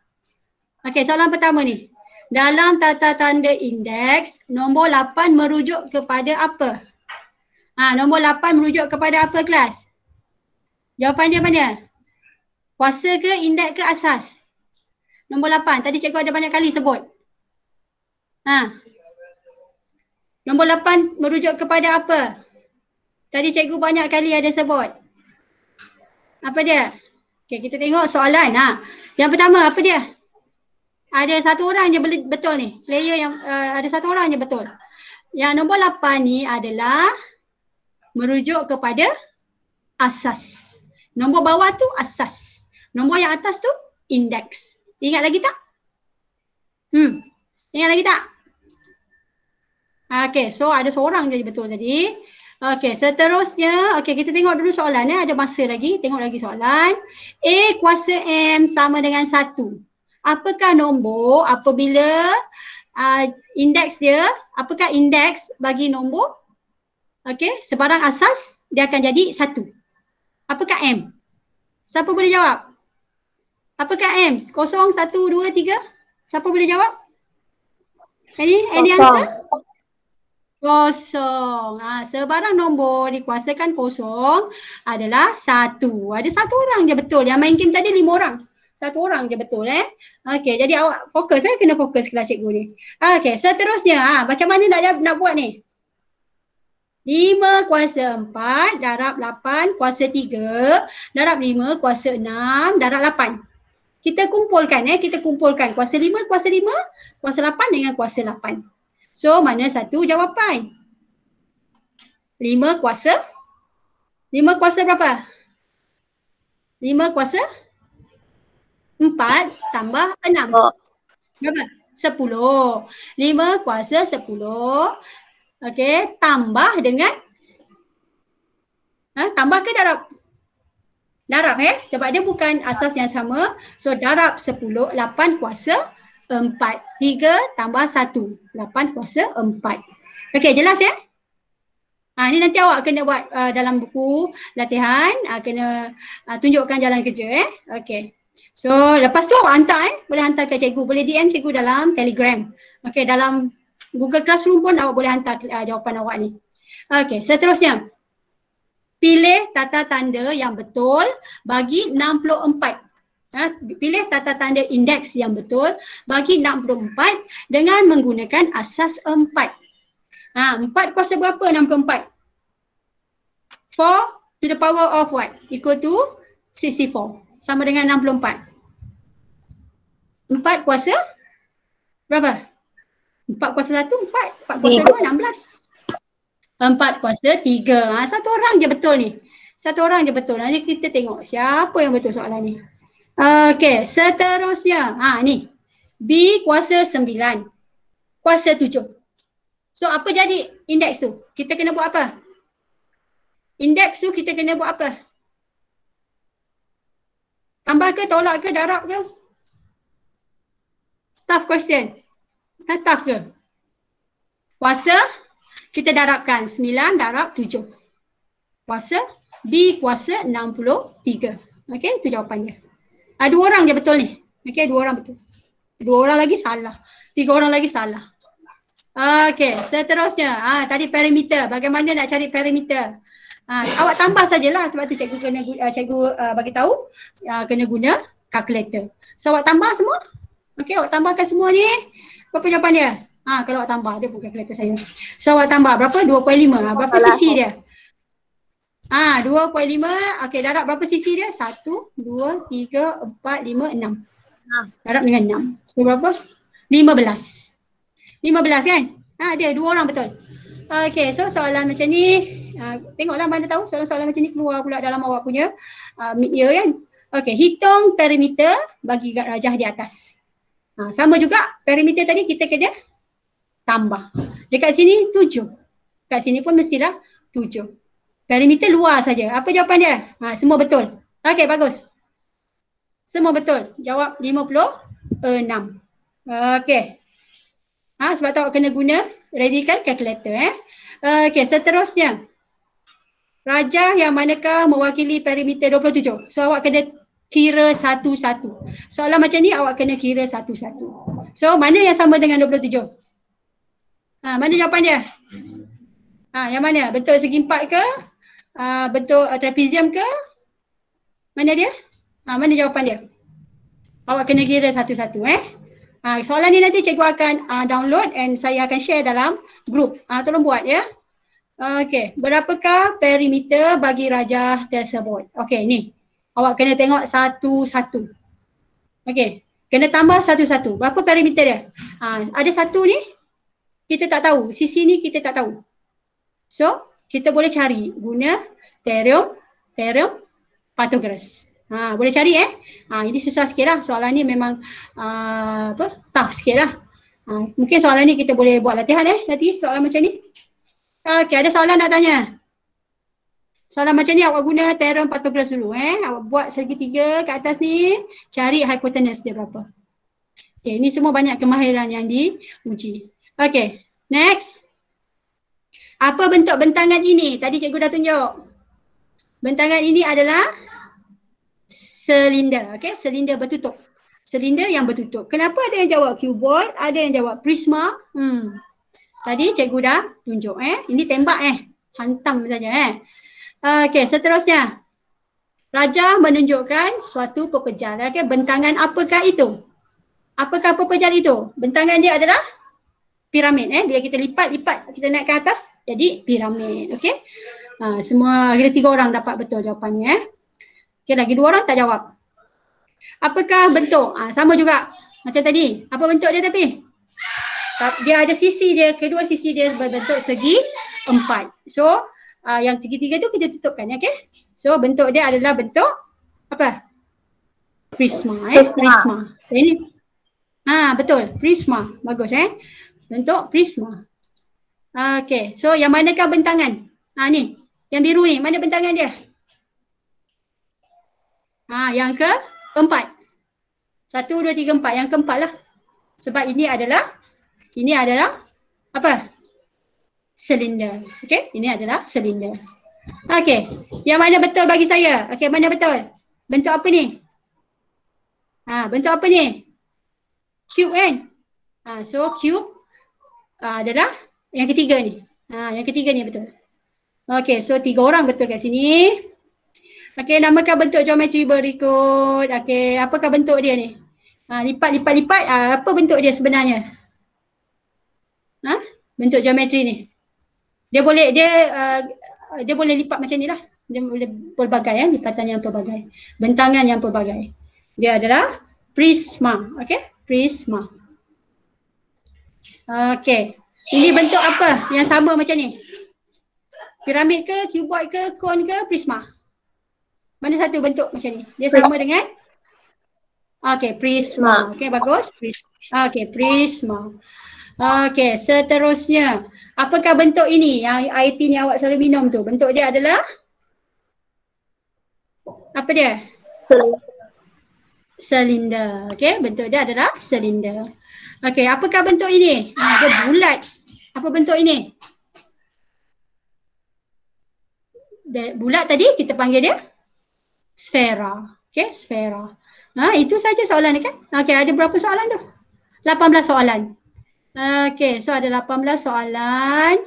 Okey, soalan pertama ni. Dalam tata tanda indeks, nombor 8 merujuk kepada apa? Nombor 8 merujuk kepada apa kelas? Jawapan dia mana? Kuasa ke, indeks ke, asas? Nombor 8. Tadi cikgu ada banyak kali sebut. Nombor 8 merujuk kepada apa? Tadi cikgu banyak kali ada sebut. Apa dia? Okay, kita tengok soalan. Yang pertama, apa dia? Ada satu orang je betul ni. Player yang ada satu orang je betul. Yang nombor 8 ni adalah merujuk kepada asas. Nombor bawah tu asas. Nombor yang atas tu indeks. Ingat lagi tak? Ingat lagi tak? Okay, so ada seorang je betul tadi. Okay, seterusnya, okay, kita tengok dulu soalan ya. Ada masa lagi, tengok lagi soalan. A kuasa M sama dengan 1. Apakah nombor apabila indeks dia, apakah indeks bagi nombor? Okay, sebarang asas dia akan jadi 1. Apakah M? Siapa boleh jawab? Apakah M? 0, 1, 2, 3? Siapa boleh jawab? Any answer? 0. Sebarang nombor dikuasakan 0 adalah 1. Ada satu orang je betul. Yang main game tadi 5 orang. Satu orang je betul Okey, jadi awak fokus kena fokus kelas cikgu ni. Okey, seterusnya macam mana nak buat ni? 5 kuasa 4 darab 8 kuasa 3 darab 5 kuasa 6 darab 8. Kita kumpulkan kuasa 5 kuasa 5 kuasa 8 dengan kuasa 8. So mana satu jawapan? 5 kuasa berapa? 5 kuasa 4 tambah 6. Berapa? 10. 5 kuasa 10. Okey, tambah dengan tambah ke darab? Darab sebab dia bukan asas yang sama. So darab 10, 8 kuasa 4. 3 tambah 1. 8 kuasa 4. Okey, jelas ya? Ni nanti awak kena buat dalam buku latihan. Kena tunjukkan jalan kerja Okey. So lepas tu awak hantar boleh hantar ke cikgu. Boleh DM cikgu dalam Telegram. Okey, dalam Google Classroom pun awak boleh hantar jawapan awak ni. Okey, seterusnya. Pilih tata tanda yang betul bagi 64. Pilih tata tanda indeks yang betul bagi 64 dengan menggunakan asas 4. 4 kuasa berapa 64? 4 to the power of what? Equal to 64. Sama dengan 64. 4 kuasa berapa? 4 kuasa 1, 4. 4 kuasa 2, 16. 4 kuasa 3. Satu orang je betul ni. Satu orang je betul. Nanti kita tengok siapa yang betul soalan ni. Okey, seterusnya. Ni. B kuasa 9. Kuasa 7. So apa jadi indeks tu? Kita kena buat apa? Indeks tu kita kena buat apa? Tambah ke, tolak ke, darab ke? Tough question. Tough ke? Kuasa kita darabkan 9 darab 7. Kuasa B kuasa 63. Okey, itu jawapannya. 2 orang je betul ni. Okey, 2 orang betul. 2 orang lagi salah. 3 orang lagi salah. Okey, seterusnya. Tadi perimeter. Bagaimana nak cari perimeter? Awak tambah sajalah sebab tu cikgu kena bagi tahu kena guna calculator. So awak tambah semua. Okey, awak tambahkan semua ni. Berapa jawapan dia? Kalau awak tambah, dia bukan calculator saya. So awak tambah berapa? 2.5. Berapa sisi dia? 2.5. Okey, darab berapa sisi dia? 1, 2, 3, 4, 5, 6. Darab dengan 6. So berapa? 15. 15 kan? Dia 2 orang betul. Okey, so soalan macam ni, tengoklah mana tahu soalan-soalan macam ni keluar pula dalam awak punya mid-year kan. Okey, hitung perimeter bagi rajah di atas. Sama juga perimeter tadi kita kena tambah. Dekat sini 7. Dekat sini pun mestilah 7. Perimeter luar saja. Apa jawapan dia? Semua betul. Okey, bagus. Semua betul. Jawab 56. Okey. Sebab tu awak kena guna radical calculator. Okey, seterusnya. Rajah yang manakah mewakili perimeter 27? So awak kena kira satu-satu. Soalan macam ni awak kena kira satu-satu. So mana yang sama dengan 27? Mana jawapan dia? Yang mana? Bentuk segi empat ke? Bentuk trapezium ke? Mana dia? Mana jawapan dia? Awak kena kira satu-satu. Soalan ni nanti cikgu akan download and saya akan share dalam group. Tolong buat ya. Okey, berapakah perimeter bagi rajah tersebut? Okey, ni. Awak kena tengok satu-satu. Okey, kena tambah satu-satu. Berapa perimeter dia? Ada satu ni, kita tak tahu. Sisi ni kita tak tahu. So, kita boleh cari guna theorem Pythagoras. Boleh cari ini susah sikit lah. Soalan ni memang tough sikit lah. Mungkin soalan ni kita boleh buat latihan nanti soalan macam ni. Okey, ada soalan nak tanya? Soalan macam ni awak guna theorem Pythagoras dulu. Awak buat segitiga kat atas ni, cari hypotenuse dia berapa. Okey, ni semua banyak kemahiran yang diuji. Okey, next. Apa bentuk bentangan ini? Tadi cikgu dah tunjuk. Bentangan ini adalah silinder. Okey, silinder bertutup. Silinder yang bertutup. Kenapa ada yang jawab cuboid, ada yang jawab prisma? Tadi cikgu dah tunjuk ini tembak hantam saja Okey, seterusnya. Rajah menunjukkan suatu pepejal. Okey, bentangan apakah itu? Apakah pepejal itu? Bentangan dia adalah piramid bila kita lipat kita naik ke atas jadi piramid. Okey. Semua ada 3 orang dapat betul jawapannya Okey, lagi 2 orang tak jawab. Apakah bentuk? Sama juga macam tadi. Apa bentuk dia tapi? Dia ada sisi dia, kedua sisi dia berbentuk segi 4. So, yang tiga-tiga tu kita tutupkan okey. So, bentuk dia adalah bentuk apa? Prisma Prisma. Ini betul, prisma. Bagus bentuk prisma. Okey, so yang manakah bentangan? Ni, yang biru ni, mana bentangan dia? Yang keempat. 1, 2, 3, 4. Yang keempat lah. Sebab ini adalah apa? Silinder. Okey, ini adalah silinder. Okey, yang mana betul bagi saya? Okey, mana betul? Bentuk apa ni? Bentuk apa ni? Cube kan? So cube adalah yang ketiga ni. Yang ketiga ni betul. Okey, so 3 orang betul kat sini. Okey, namakan bentuk geometri berikut. Okey, apakah bentuk dia ni? Lipat. Apa bentuk dia sebenarnya? Bentuk geometri ni. Dia boleh lipat macam ni lah. Dia boleh pelbagai lipatan yang pelbagai. Bentangan yang pelbagai. Dia adalah prisma. Okey, prisma. Okey. Ini bentuk apa yang sama macam ni? Piramid ke, cuboid ke, cone ke, prisma? Mana satu bentuk macam ni? Dia sama dengan? Okey, prisma. Okey, bagus. Okey, prisma. Okey, seterusnya. Apakah bentuk ini yang air tin yang awak selalu minum tu? Bentuk dia adalah? Apa dia? Silinder. Okey, bentuk dia adalah silinder. Okey, apakah bentuk ini? Dia bulat. Apa bentuk ini? Bulat tadi kita panggil dia sfera. Okey, sfera. Itu saja soalan ni kan? Okey, ada berapa soalan tu? 18 soalan. Okey, so ada 18 soalan.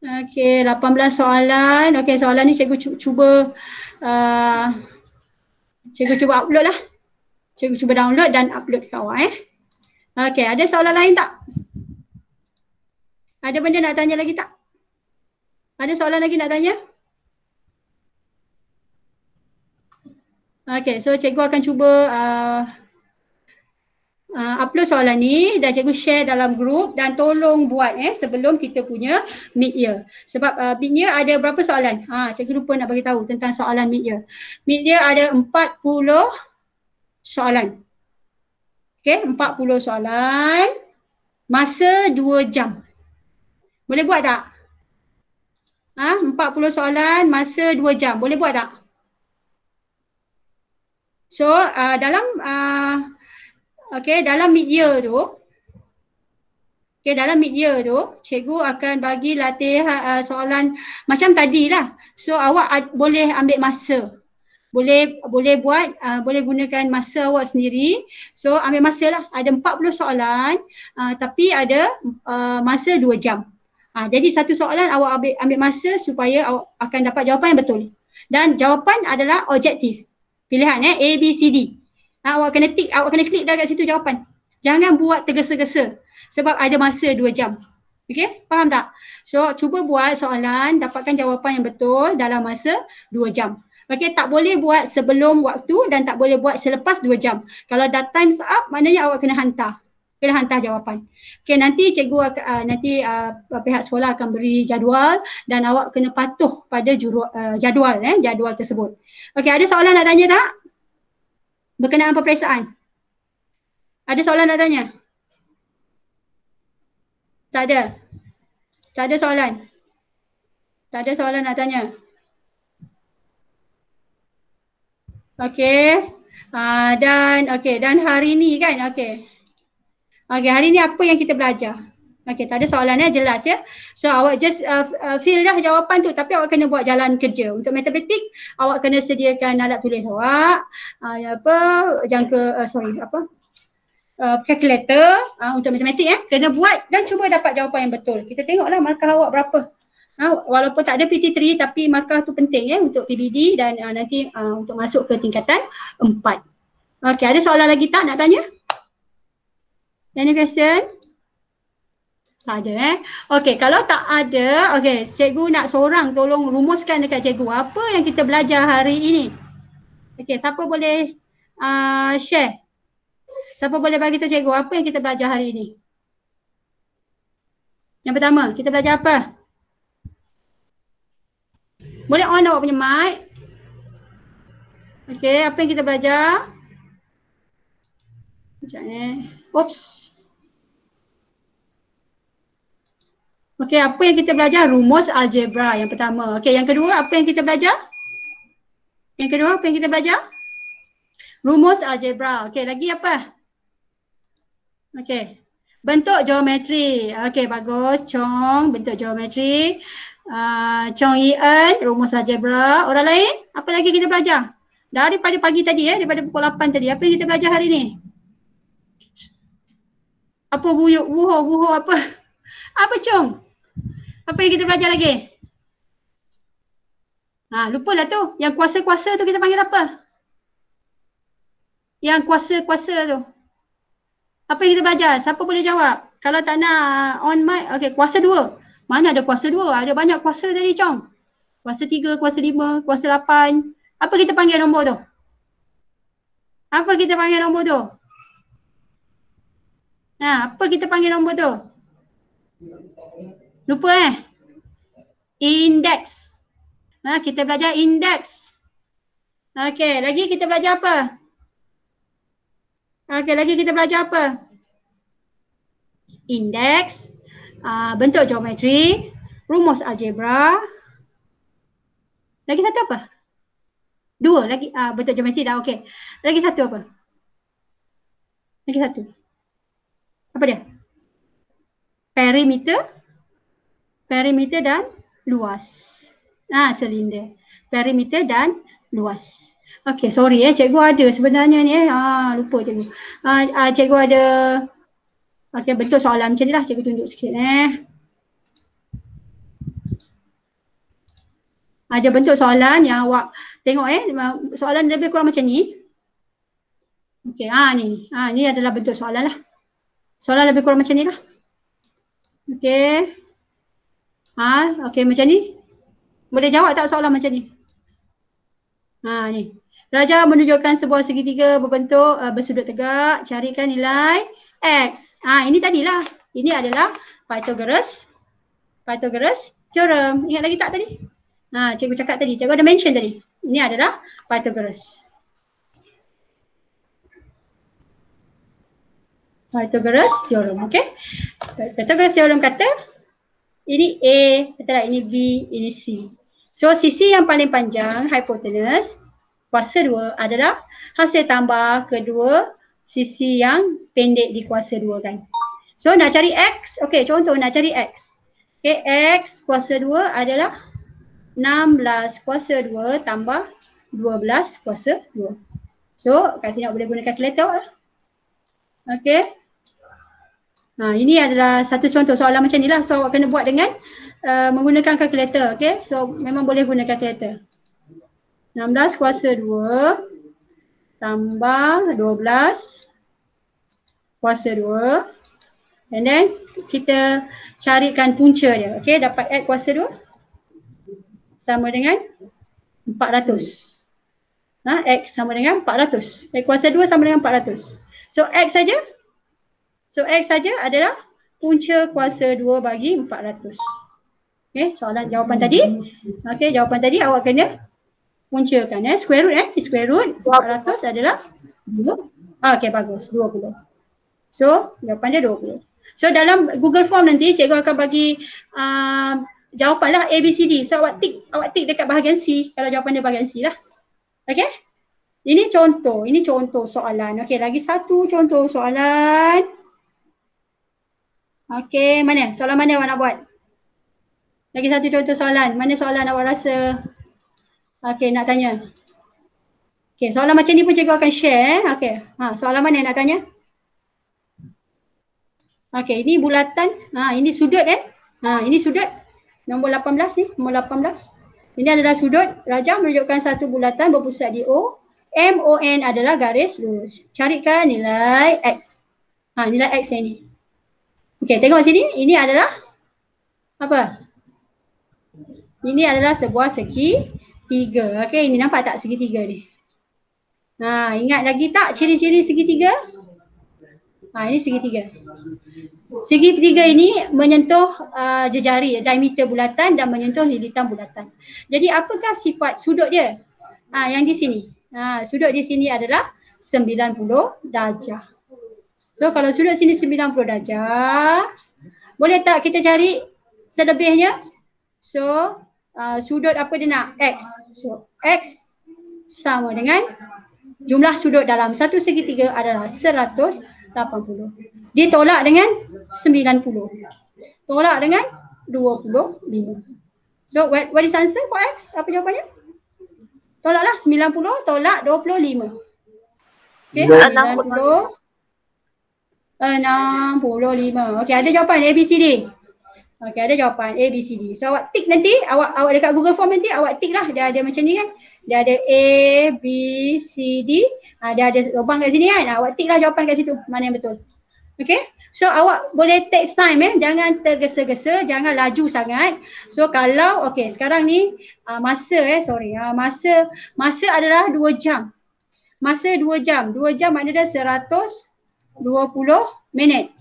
Okey, 18 soalan. Okey, soalan ni cikgu cuba upload lah. Cikgu cuba download dan upload ke awak Okey, ada soalan lain tak? Ada benda nak tanya lagi tak? Ada soalan lagi nak tanya? Okay, so cikgu akan cuba upload soalan ni dan cikgu share dalam grup dan tolong buat sebelum kita punya mid-year. Sebab mid-year ada berapa soalan? Cikgu lupa nak bagi tahu tentang soalan mid-year. Mid-year ada 40 soalan. Okay, 40 soalan. Masa 2 jam. Boleh buat tak? 40 soalan, masa 2 jam. Boleh buat tak? So, dalam mid-year tu, dalam mid-year tu, cikgu akan bagi latihan soalan macam tadilah. So, awak boleh ambil masa. Boleh buat, boleh gunakan masa awak sendiri. So, ambil masa lah. Ada 40 soalan, tapi ada masa 2 jam. Jadi satu soalan awak ambil masa supaya awak akan dapat jawapan yang betul. Dan jawapan adalah objektif. Pilihan A, B, C, D. Awak kena tick, awak kena klik dah kat situ jawapan. Jangan buat tergesa-gesa sebab ada masa 2 jam. Okey, faham tak? So, cuba buat soalan, dapatkan jawapan yang betul dalam masa 2 jam. Okey, tak boleh buat sebelum waktu dan tak boleh buat selepas 2 jam. Kalau dah time's up, maknanya awak kena hantar. Kena hantar jawapan. Okey, nanti cikgu pihak sekolah akan beri jadual dan awak kena patuh pada jadual tersebut. Okey, ada soalan nak tanya tak? Berkenaan peperiksaan. Ada soalan nak tanya? Tak ada. Tak ada soalan. Tak ada soalan nak tanya. Okey. Dan hari ni kan, okey. Okey, hari ni apa yang kita belajar? Okey, tak ada soalan jelas ya. So awak just fill dah jawapan tu, tapi awak kena buat jalan kerja. Untuk matematik, awak kena sediakan alat tulis awak, calculator untuk matematik kena buat dan cuba dapat jawapan yang betul. Kita tengoklah markah awak berapa. Walaupun tak ada PT3 tapi markah tu penting untuk PBD dan nanti untuk masuk ke tingkatan 4. Okey, ada soalan lagi tak nak tanya? Any question? Tak ada Okey, kalau tak ada, okey, cikgu nak seorang tolong rumuskan dekat cikgu apa yang kita belajar hari ini. Okey, siapa boleh share? Siapa boleh bagi tahu cikgu apa yang kita belajar hari ini? Yang pertama, kita belajar apa? Boleh on awak punya mic. Okey, apa yang kita belajar? Sekejap Oops. Okey, apa yang kita belajar? Rumus algebra yang pertama. Okey, yang kedua apa yang kita belajar? Yang kedua apa yang kita belajar? Rumus algebra. Okey, lagi apa? Okey. Bentuk geometri. Okey, bagus. Chong, bentuk geometri. Chong Yen, rumus algebra. Orang lain? Apa lagi kita belajar? Daripada pagi tadi daripada pukul 8 tadi. Apa yang kita belajar hari ni? Apa wuho apa? Apa Chong? Apa yang kita belajar lagi? Lupalah tu. Yang kuasa-kuasa tu kita panggil apa? Yang kuasa-kuasa tu. Apa yang kita belajar? Siapa boleh jawab? Kalau tak nak on mic, okey, kuasa 2. Mana ada kuasa 2? Ada banyak kuasa tadi, Chong. Kuasa 3, kuasa 5, kuasa 8. Apa kita panggil nombor tu? Apa kita panggil nombor tu? Apa kita panggil nombor tu? Lupa Indeks. Kita belajar indeks. Okey, lagi kita belajar apa? Okey, lagi kita belajar apa? Indeks, bentuk geometri, rumus algebra. Lagi satu apa? 2 lagi. Bentuk geometri dah okey. Lagi satu apa? Lagi satu. Apa dia? Perimeter dan luas. Silinder. Perimeter dan luas. Okey, sorry cikgu ada sebenarnya ni lupa cikgu. Cikgu ada bentuk soalan macam ni lah, cikgu tunjuk sikit Ada bentuk soalan yang awak tengok soalan lebih kurang macam ni. Okey, ni adalah bentuk soalan lah. Soalan lebih kurang macam ni lah. Okey. Okey macam ni. Boleh jawab tak soalan macam ni? Ni. Raja menunjukkan sebuah segitiga berbentuk bersudut tegak. Carikan nilai X. Ini tadilah. Ini adalah Pythagoras theorem. Ingat lagi tak tadi? Cikgu cakap tadi. Cikgu ada mention tadi. Ini adalah Pythagoras theorem. Okay. Pythagoras theorem kata ini A, betul tak? Ini B, ini C. So sisi yang paling panjang, hypotenuse, kuasa 2 adalah hasil tambah kedua sisi yang pendek di kuasa 2 kan. So nak cari X, okay, contoh nak cari X. Okay, X kuasa 2 adalah 16 kuasa 2 tambah 12 kuasa 2. So kat sini boleh guna kalkulator lah. Okay. Ini adalah satu contoh soalan macam ni lah. So awak kena buat dengan menggunakan kalkulator. Okay. So memang boleh guna kalkulator. 16 kuasa 2 tambah 12 kuasa 2. And then kita carikan punca dia. Okay. Dapat X kuasa 2 sama dengan 400. X sama dengan 400. X kuasa 2 sama dengan 400. So X saja adalah punca kuasa 2 bagi 400. Okay, soalan jawapan tadi. Okay, jawapan tadi awak kena puncakan. Square root square root 400 adalah 2. Okay, bagus. 20. So, jawapan dia 20. So, dalam Google Form nanti cikgu akan bagi jawapan lah A, B, C, D. So, awak tik dekat bahagian C kalau jawapan dia bahagian C lah. Okay? Ini contoh soalan. Okay, lagi satu contoh soalan. Okey, mana? Soalan mana awak nak buat? Lagi satu contoh soalan. Mana soalan awak rasa? Okey, nak tanya. Okey, soalan macam ni pun cikgu akan share. Okey. Soalan mana nak tanya? Okey, ini bulatan. Ini sudut ini sudut. Nombor 18 ni, nombor 18. Ini adalah sudut. Raja menunjukkan satu bulatan berpusat di O. MON adalah garis lurus. Carikan nilai X. Nilai X yang ni. Okey, tengok sini. Ini adalah apa? Ini adalah sebuah segitiga. Okey, ini nampak tak segitiga ni? Ingat lagi tak ciri-ciri segitiga? Ini segitiga. Segitiga ini menyentuh jejari, diameter bulatan dan menyentuh lilitan bulatan. Jadi apakah sifat sudut dia? Yang di sini. Sudut di sini adalah 90 darjah. So kalau sudut sini 90 darjah, boleh tak kita cari selebihnya? So sudut apa dia nak? X. So X sama dengan jumlah sudut dalam satu segitiga adalah 180. Ditolak dengan 90. Tolak dengan 25. So what is answer for X? Apa jawapannya? Tolaklah 90 tolak 25. Okay, 65. Okey, ada jawapan A, B, C, D. Okey, ada jawapan A, B, C, D. So awak tik nanti, awak dekat Google Form nanti awak tik lah. Dia ada macam ni kan. Dia ada A, B, C, D. Dia ada lubang kat sini kan. Awak tik lah jawapan kat situ. Mana yang betul. Okey. So awak boleh take time jangan tergesa-gesa, jangan laju sangat. So kalau sekarang ni masa masa adalah 2 jam. Masa 2 jam. 2 jam maknanya 120 minit.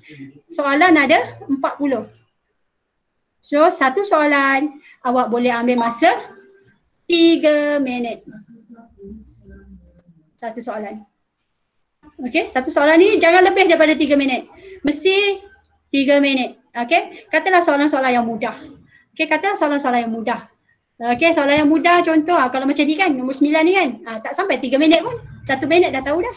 Soalan ada 40. So satu soalan awak boleh ambil masa 3 minit. Satu soalan. Okey, satu soalan ni jangan lebih daripada 3 minit. Mesti 3 minit. Okey, katalah soalan-soalan yang mudah. Okey, katalah soalan-soalan yang mudah. Okey, soalan yang mudah contoh kalau macam ni kan, nombor 9 ni kan. Tak sampai 3 minit pun. 1 minit dah tahu dah.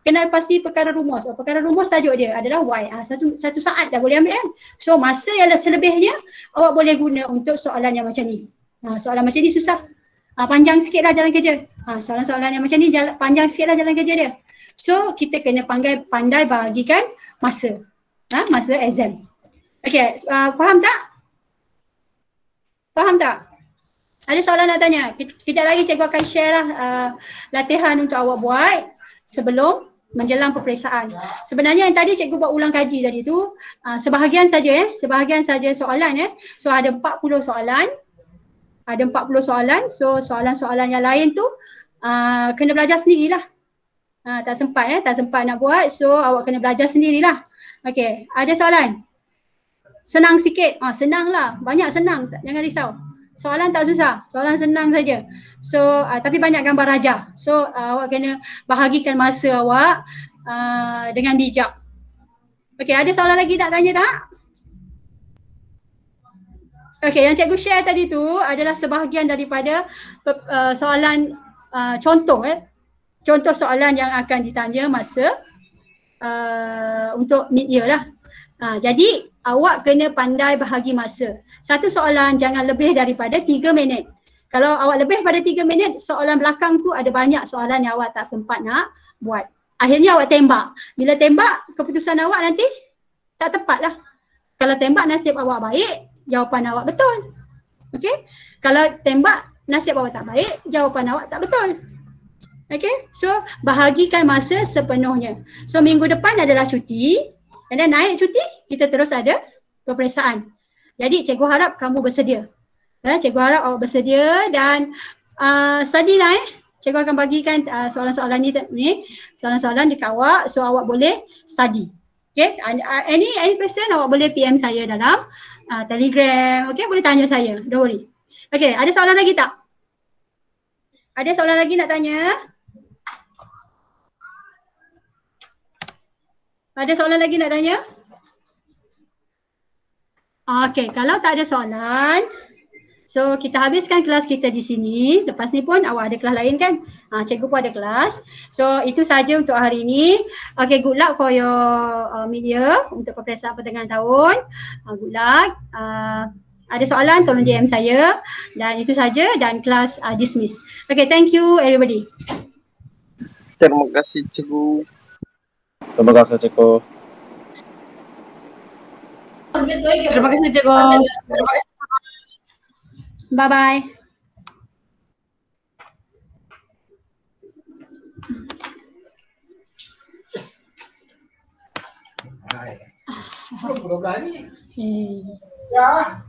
Kenal pasti perkara rumus. Perkara rumus tajuk dia adalah Y. Satu saat dah boleh ambil kan. So masa yang selebihnya awak boleh guna untuk soalan yang macam ni. Soalan macam ni susah. Panjang sikit lah jalan kerja. Soalan-soalan yang macam ni panjang sikit lah jalan kerja dia. So kita kena pandai bahagikan masa. Masa exam. Okay, faham tak? Faham tak? Ada soalan nak tanya? Kejap lagi cikgu akan share lah latihan untuk awak buat sebelum menjelang peperiksaan. Sebenarnya yang tadi cikgu buat ulang kaji tadi tu sebahagian saja sebahagian saja soalan So ada 40 soalan. Ada 40 soalan. So soalan-soalan yang lain tu kena belajar sendirilah. Tak sempat tak sempat nak buat, so awak kena belajar sendirilah. Okey, ada soalan? Senang sikit. Senang lah, banyak senang, jangan risau. Soalan tak susah, soalan senang saja. So tapi banyak gambar rajah. So awak kena bahagikan masa awak dengan bijak. Okey, ada soalan lagi nak tanya tak? Okey, yang cikgu share tadi tu adalah sebahagian daripada soalan contoh contoh soalan yang akan ditanya masa untuk mid-year lah. Jadi awak kena pandai bahagi masa. Satu soalan jangan lebih daripada 3 minit. Kalau awak lebih pada 3 minit, soalan belakang tu ada banyak soalan yang awak tak sempat nak buat. Akhirnya awak tembak. Bila tembak, keputusan awak nanti tak tepat lah. Kalau tembak nasib awak baik, jawapan awak betul. Okey? Kalau tembak nasib awak tak baik, jawapan awak tak betul. Okay, so bahagikan masa sepenuhnya. So minggu depan adalah cuti, dan naik cuti kita terus ada peperiksaan. Jadi cikgu harap kamu bersedia. Cikgu harap awak bersedia dan study lah Cikgu akan bagikan soalan-soalan ni, soalan-soalan dekat awak, so awak boleh study. Okay, any question awak boleh PM saya dalam Telegram. Okay, boleh tanya saya, don't worry. Okay, ada soalan lagi tak? Ada soalan lagi nak tanya? Ada soalan lagi nak tanya? Okay, kalau tak ada soalan, so kita habiskan kelas kita di sini. Lepas ni pun awak ada kelas lain kan? Cikgu pun ada kelas. So itu saja untuk hari ini. Okay, good luck for your mid-year untuk peperiksaan pertengahan tahun. Good luck. Ada soalan tolong DM saya. Dan itu saja dan kelas dismiss. Okay, thank you everybody. Terima kasih cikgu. Terima kasih cikgu. Terima kasih cikgu. Bye bye. Hai. Belum berani. Ya.